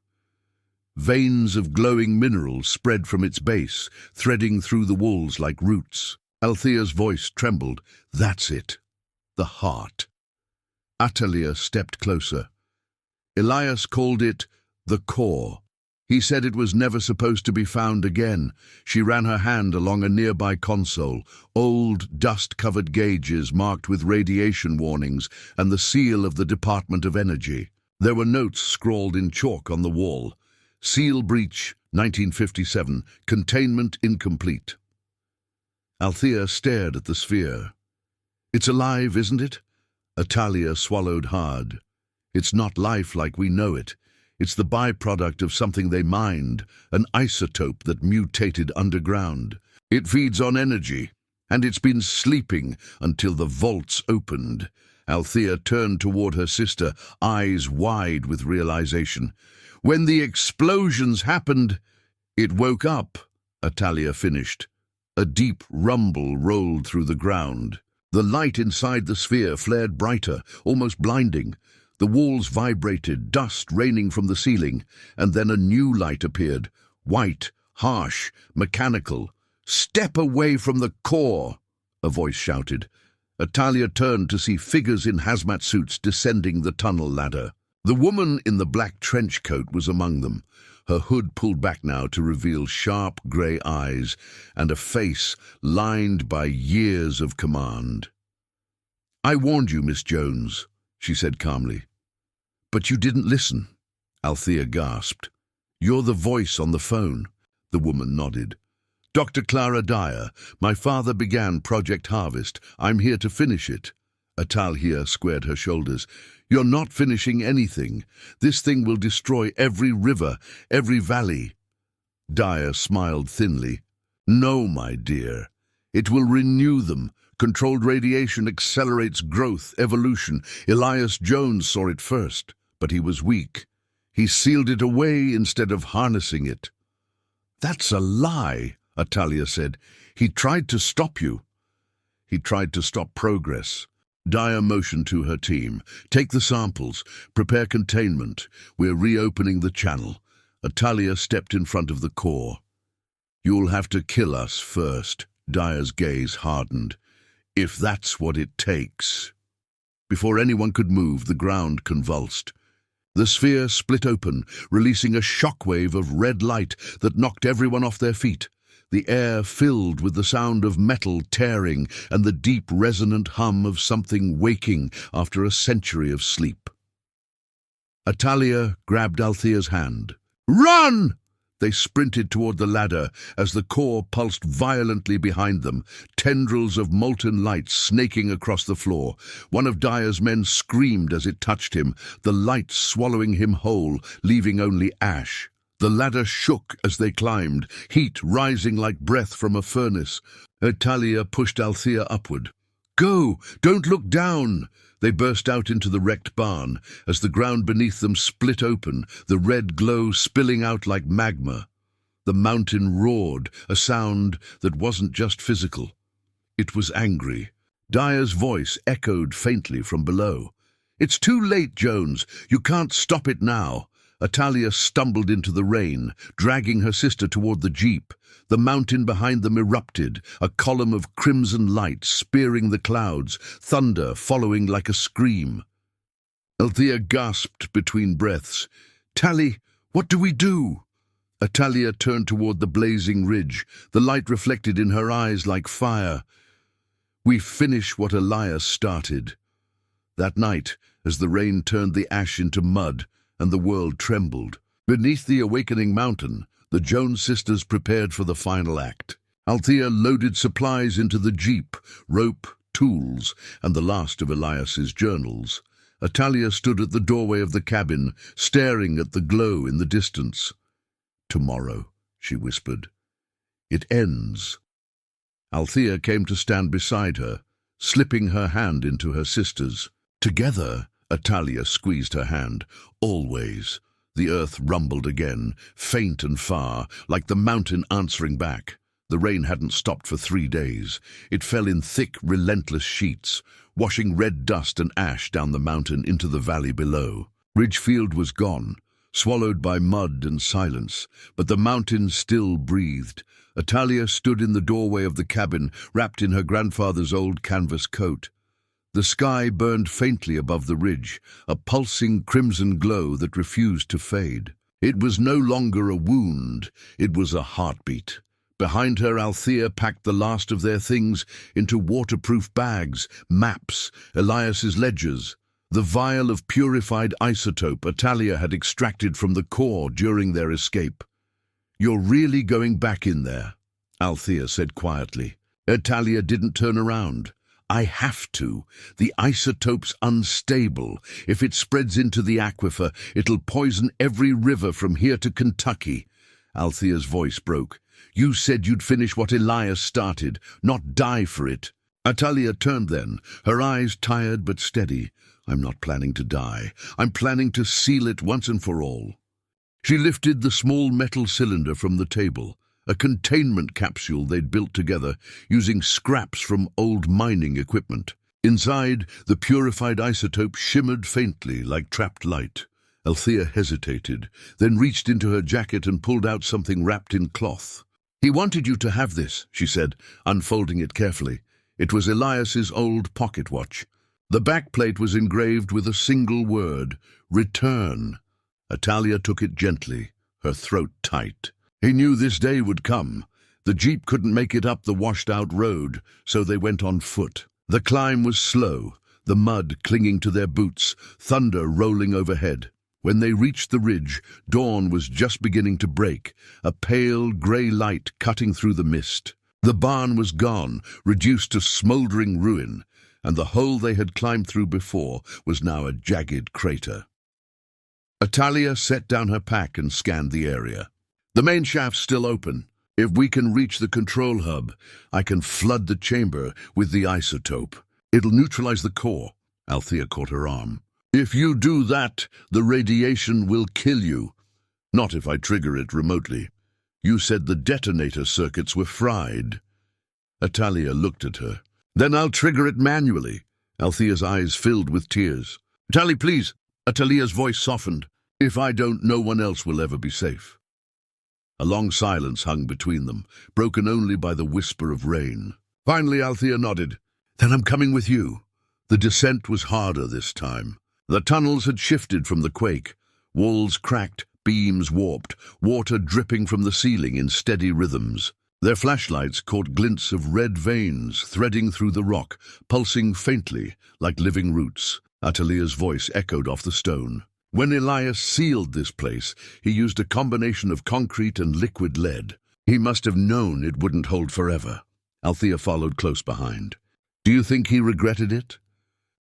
Veins of glowing minerals spread from its base, threading through the walls like roots. Althea's voice trembled. That's it. The heart. Atalia stepped closer. Elias called it the core. He said it was never supposed to be found again. She ran her hand along a nearby console, old, dust-covered gauges marked with radiation warnings and the seal of the Department of Energy. There were notes scrawled in chalk on the wall. Seal breach, 1957, containment incomplete. Althea stared at the sphere. It's alive, isn't it? Atalia swallowed hard. It's not life like we know it. It's the byproduct of something they mined, an isotope that mutated underground. It feeds on energy, and it's been sleeping until the vaults opened. Althea turned toward her sister, eyes wide with realization. When the explosions happened, it woke up, Atalia finished. A deep rumble rolled through the ground. The light inside the sphere flared brighter, almost blinding. The walls vibrated, dust raining from the ceiling, and then a new light appeared, white, harsh, mechanical. "Step away from the core," a voice shouted. Atalia turned to see figures in hazmat suits descending the tunnel ladder. The woman in the black trench coat was among them, her hood pulled back now to reveal sharp grey eyes and a face lined by years of command. "I warned you, Miss Jones," she said calmly. "But you didn't listen," Althea gasped. "You're the voice on the phone." The woman nodded. "Dr. Clara Dyer, my father began Project Harvest. I'm here to finish it." Atalia squared her shoulders. "You're not finishing anything. This thing will destroy every river, every valley." Dyer smiled thinly. "No, my dear. It will renew them. Controlled radiation accelerates growth, evolution. Elias Jones saw it first, but he was weak. He sealed it away instead of harnessing it." "That's a lie," Atalia said. "He tried to stop you." "He tried to stop progress." Dyer motioned to her team. "Take the samples. Prepare containment. We're reopening the channel." Atalia stepped in front of the core. "You'll have to kill us first." Dyer's gaze hardened. "If that's what it takes." Before anyone could move, the ground convulsed. The sphere split open, releasing a shockwave of red light that knocked everyone off their feet. The air filled with the sound of metal tearing and the deep resonant hum of something waking after a century of sleep. Atalia grabbed Althea's hand. "Run!" They sprinted toward the ladder as the core pulsed violently behind them, tendrils of molten light snaking across the floor. One of Dyer's men screamed as it touched him, the light swallowing him whole, leaving only ash. The ladder shook as they climbed, heat rising like breath from a furnace. Atalia pushed Althea upward. "Go! Don't look down!" They burst out into the wrecked barn as the ground beneath them split open, the red glow spilling out like magma. The mountain roared, a sound that wasn't just physical. It was angry. Dyer's voice echoed faintly from below. "It's too late, Jones. You can't stop it now." Atalia stumbled into the rain, dragging her sister toward the jeep. The mountain behind them erupted, a column of crimson light spearing the clouds, thunder following like a scream. Althea gasped between breaths. "Tally, what do we do?" Atalia turned toward the blazing ridge, the light reflected in her eyes like fire. "We finish what Elias started." That night, as the rain turned the ash into mud, and the world trembled. Beneath the awakening mountain, the Jones sisters prepared for the final act. Althea loaded supplies into the jeep, rope, tools, and the last of Elias's journals. Atalia stood at the doorway of the cabin, staring at the glow in the distance. "Tomorrow," she whispered. "It ends." Althea came to stand beside her, slipping her hand into her sister's. "Together," Atalia squeezed her hand. "Always." The earth rumbled again, faint and far, like the mountain answering back. The rain hadn't stopped for 3 days. It fell in thick, relentless sheets, washing red dust and ash down the mountain into the valley below. Ridgefield was gone, swallowed by mud and silence, but the mountain still breathed. Atalia stood in the doorway of the cabin, wrapped in her grandfather's old canvas coat. The sky burned faintly above the ridge, a pulsing crimson glow that refused to fade. It was no longer a wound, it was a heartbeat. Behind her, Althea packed the last of their things into waterproof bags, maps, Elias's ledgers. The vial of purified isotope Atalia had extracted from the core during their escape. "You're really going back in there," Althea said quietly. Atalia didn't turn around. "I have to. The isotope's unstable. If it spreads into the aquifer, it'll poison every river from here to Kentucky." Althea's voice broke. "You said you'd finish what Elias started, not die for it." Atalia turned then, her eyes tired but steady. "I'm not planning to die. I'm planning to seal it once and for all." She lifted the small metal cylinder from the table, a containment capsule they'd built together, using scraps from old mining equipment. Inside, the purified isotope shimmered faintly like trapped light. Althea hesitated, then reached into her jacket and pulled out something wrapped in cloth. "He wanted you to have this," she said, unfolding it carefully. It was Elias's old pocket watch. The backplate was engraved with a single word, "Return." Atalia took it gently, her throat tight. He knew this day would come. The jeep couldn't make it up the washed-out road, so they went on foot. The climb was slow, the mud clinging to their boots, thunder rolling overhead. When they reached the ridge, dawn was just beginning to break, a pale grey light cutting through the mist. The barn was gone, reduced to smouldering ruin, and the hole they had climbed through before was now a jagged crater. Atalia set down her pack and scanned the area. "The main shaft's still open. If we can reach the control hub, I can flood the chamber with the isotope. It'll neutralize the core." Althea caught her arm. "If you do that, the radiation will kill you. Not if I trigger it remotely. You said the detonator circuits were fried." Atalia looked at her. "Then I'll trigger it manually." Althea's eyes filled with tears. "Tali, please." Atalia's voice softened. "If I don't, no one else will ever be safe." A long silence hung between them, broken only by the whisper of rain. Finally, Althea nodded. "Then I'm coming with you." The descent was harder this time. The tunnels had shifted from the quake. Walls cracked, beams warped, water dripping from the ceiling in steady rhythms. Their flashlights caught glints of red veins threading through the rock, pulsing faintly like living roots. Atalia's voice echoed off the stone. When Elias sealed this place, he used a combination of concrete and liquid lead. He must have known it wouldn't hold forever. Althea followed close behind. "Do you think he regretted it?"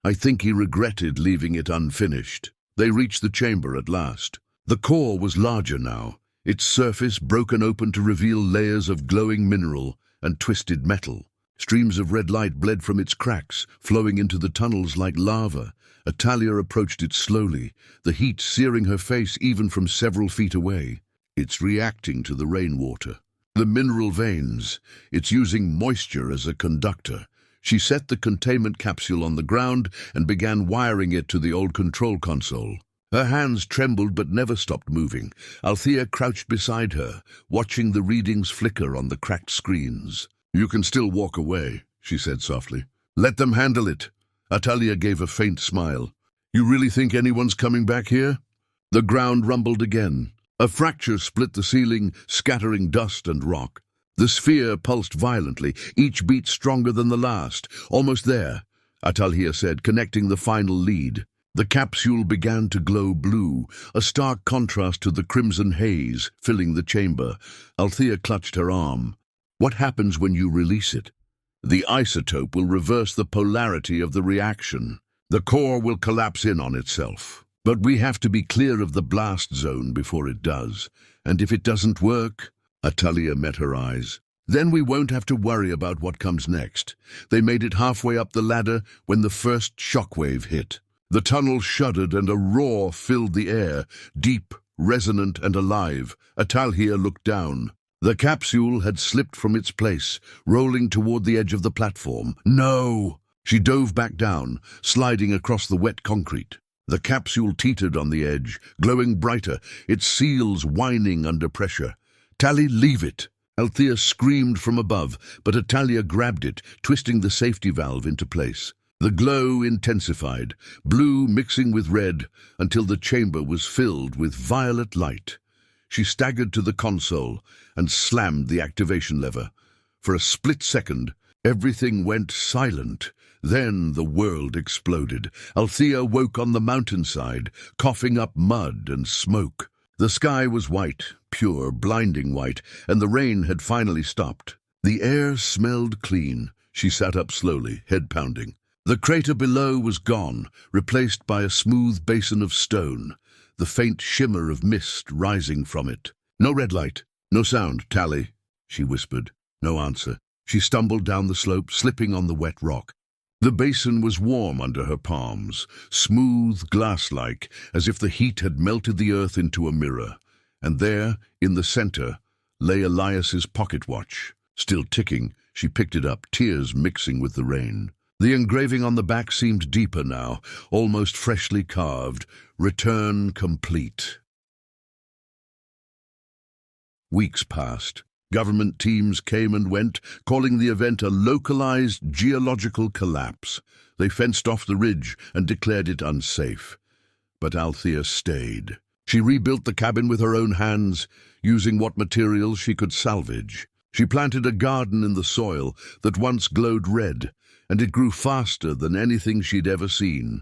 "I think he regretted leaving it unfinished." They reached the chamber at last. The core was larger now, its surface broken open to reveal layers of glowing mineral and twisted metal. Streams of red light bled from its cracks, flowing into the tunnels like lava. Atalia approached it slowly, the heat searing her face even from several feet away. "It's reacting to the rainwater. The mineral veins. It's using moisture as a conductor." She set the containment capsule on the ground and began wiring it to the old control console. Her hands trembled but never stopped moving. Althea crouched beside her, watching the readings flicker on the cracked screens. "You can still walk away," she said softly. "Let them handle it." Atalia gave a faint smile. "You really think anyone's coming back here?" The ground rumbled again. A fracture split the ceiling, scattering dust and rock. The sphere pulsed violently, each beat stronger than the last. "Almost there," Atalia said, connecting the final lead. The capsule began to glow blue, a stark contrast to the crimson haze filling the chamber. Althea clutched her arm. What happens when you release it? The isotope will reverse the polarity of the reaction. The core will collapse in on itself. But we have to be clear of the blast zone before it does. And if it doesn't work, Atalia met her eyes. Then we won't have to worry about what comes next. They made it halfway up the ladder when the first shockwave hit. The tunnel shuddered and a roar filled the air, deep, resonant and alive. Atalia looked down. The capsule had slipped from its place, rolling toward the edge of the platform. No! She dove back down, sliding across the wet concrete. The capsule teetered on the edge, glowing brighter, its seals whining under pressure. "Tally, leave it!" Althea screamed from above, but Atalia grabbed it, twisting the safety valve into place. The glow intensified, blue mixing with red, until the chamber was filled with violet light. She staggered to the console and slammed the activation lever. For a split second, everything went silent. Then the world exploded. Althea woke on the mountainside, coughing up mud and smoke. The sky was white, pure, blinding white, and the rain had finally stopped. The air smelled clean. She sat up slowly, head pounding. The crater below was gone, replaced by a smooth basin of stone, the faint shimmer of mist rising from it. "No red light, no sound, Tally," she whispered. No answer. She stumbled down the slope, slipping on the wet rock. The basin was warm under her palms, smooth, glass-like, as if the heat had melted the earth into a mirror. And there, in the center, lay Elias's pocket watch. Still ticking, she picked it up, tears mixing with the rain. The engraving on the back seemed deeper now, almost freshly carved. Return complete. Weeks passed. Government teams came and went, calling the event a localized geological collapse. They fenced off the ridge and declared it unsafe. But Althea stayed. She rebuilt the cabin with her own hands, using what materials she could salvage. She planted a garden in the soil that once glowed red, and it grew faster than anything she'd ever seen.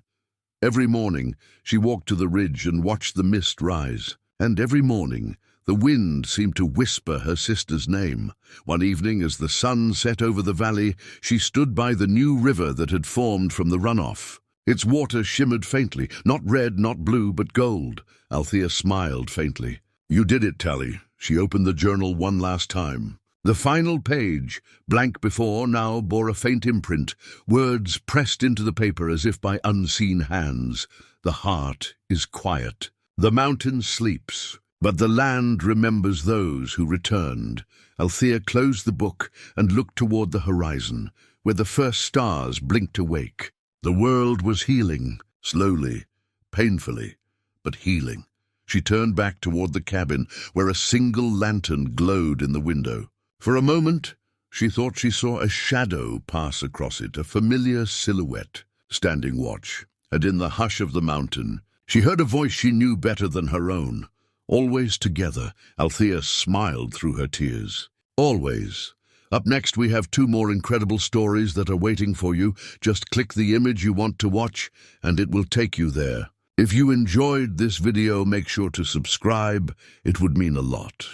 Every morning, she walked to the ridge and watched the mist rise. And every morning, the wind seemed to whisper her sister's name. One evening, as the sun set over the valley, she stood by the new river that had formed from the runoff. Its water shimmered faintly, not red, not blue, but gold. Althea smiled faintly. "You did it, Tally." She opened the journal one last time. The final page, blank before, now bore a faint imprint, words pressed into the paper as if by unseen hands. "The heart is quiet. The mountain sleeps, but the land remembers those who returned." Althea closed the book and looked toward the horizon, where the first stars blinked awake. The world was healing, slowly, painfully, but healing. She turned back toward the cabin, where a single lantern glowed in the window. For a moment, she thought she saw a shadow pass across it, a familiar silhouette, standing watch. And in the hush of the mountain, she heard a voice she knew better than her own. Always together, Althea smiled through her tears. Always. Up next, we have 2 more incredible stories that are waiting for you. Just click the image you want to watch, and it will take you there. If you enjoyed this video, make sure to subscribe. It would mean a lot.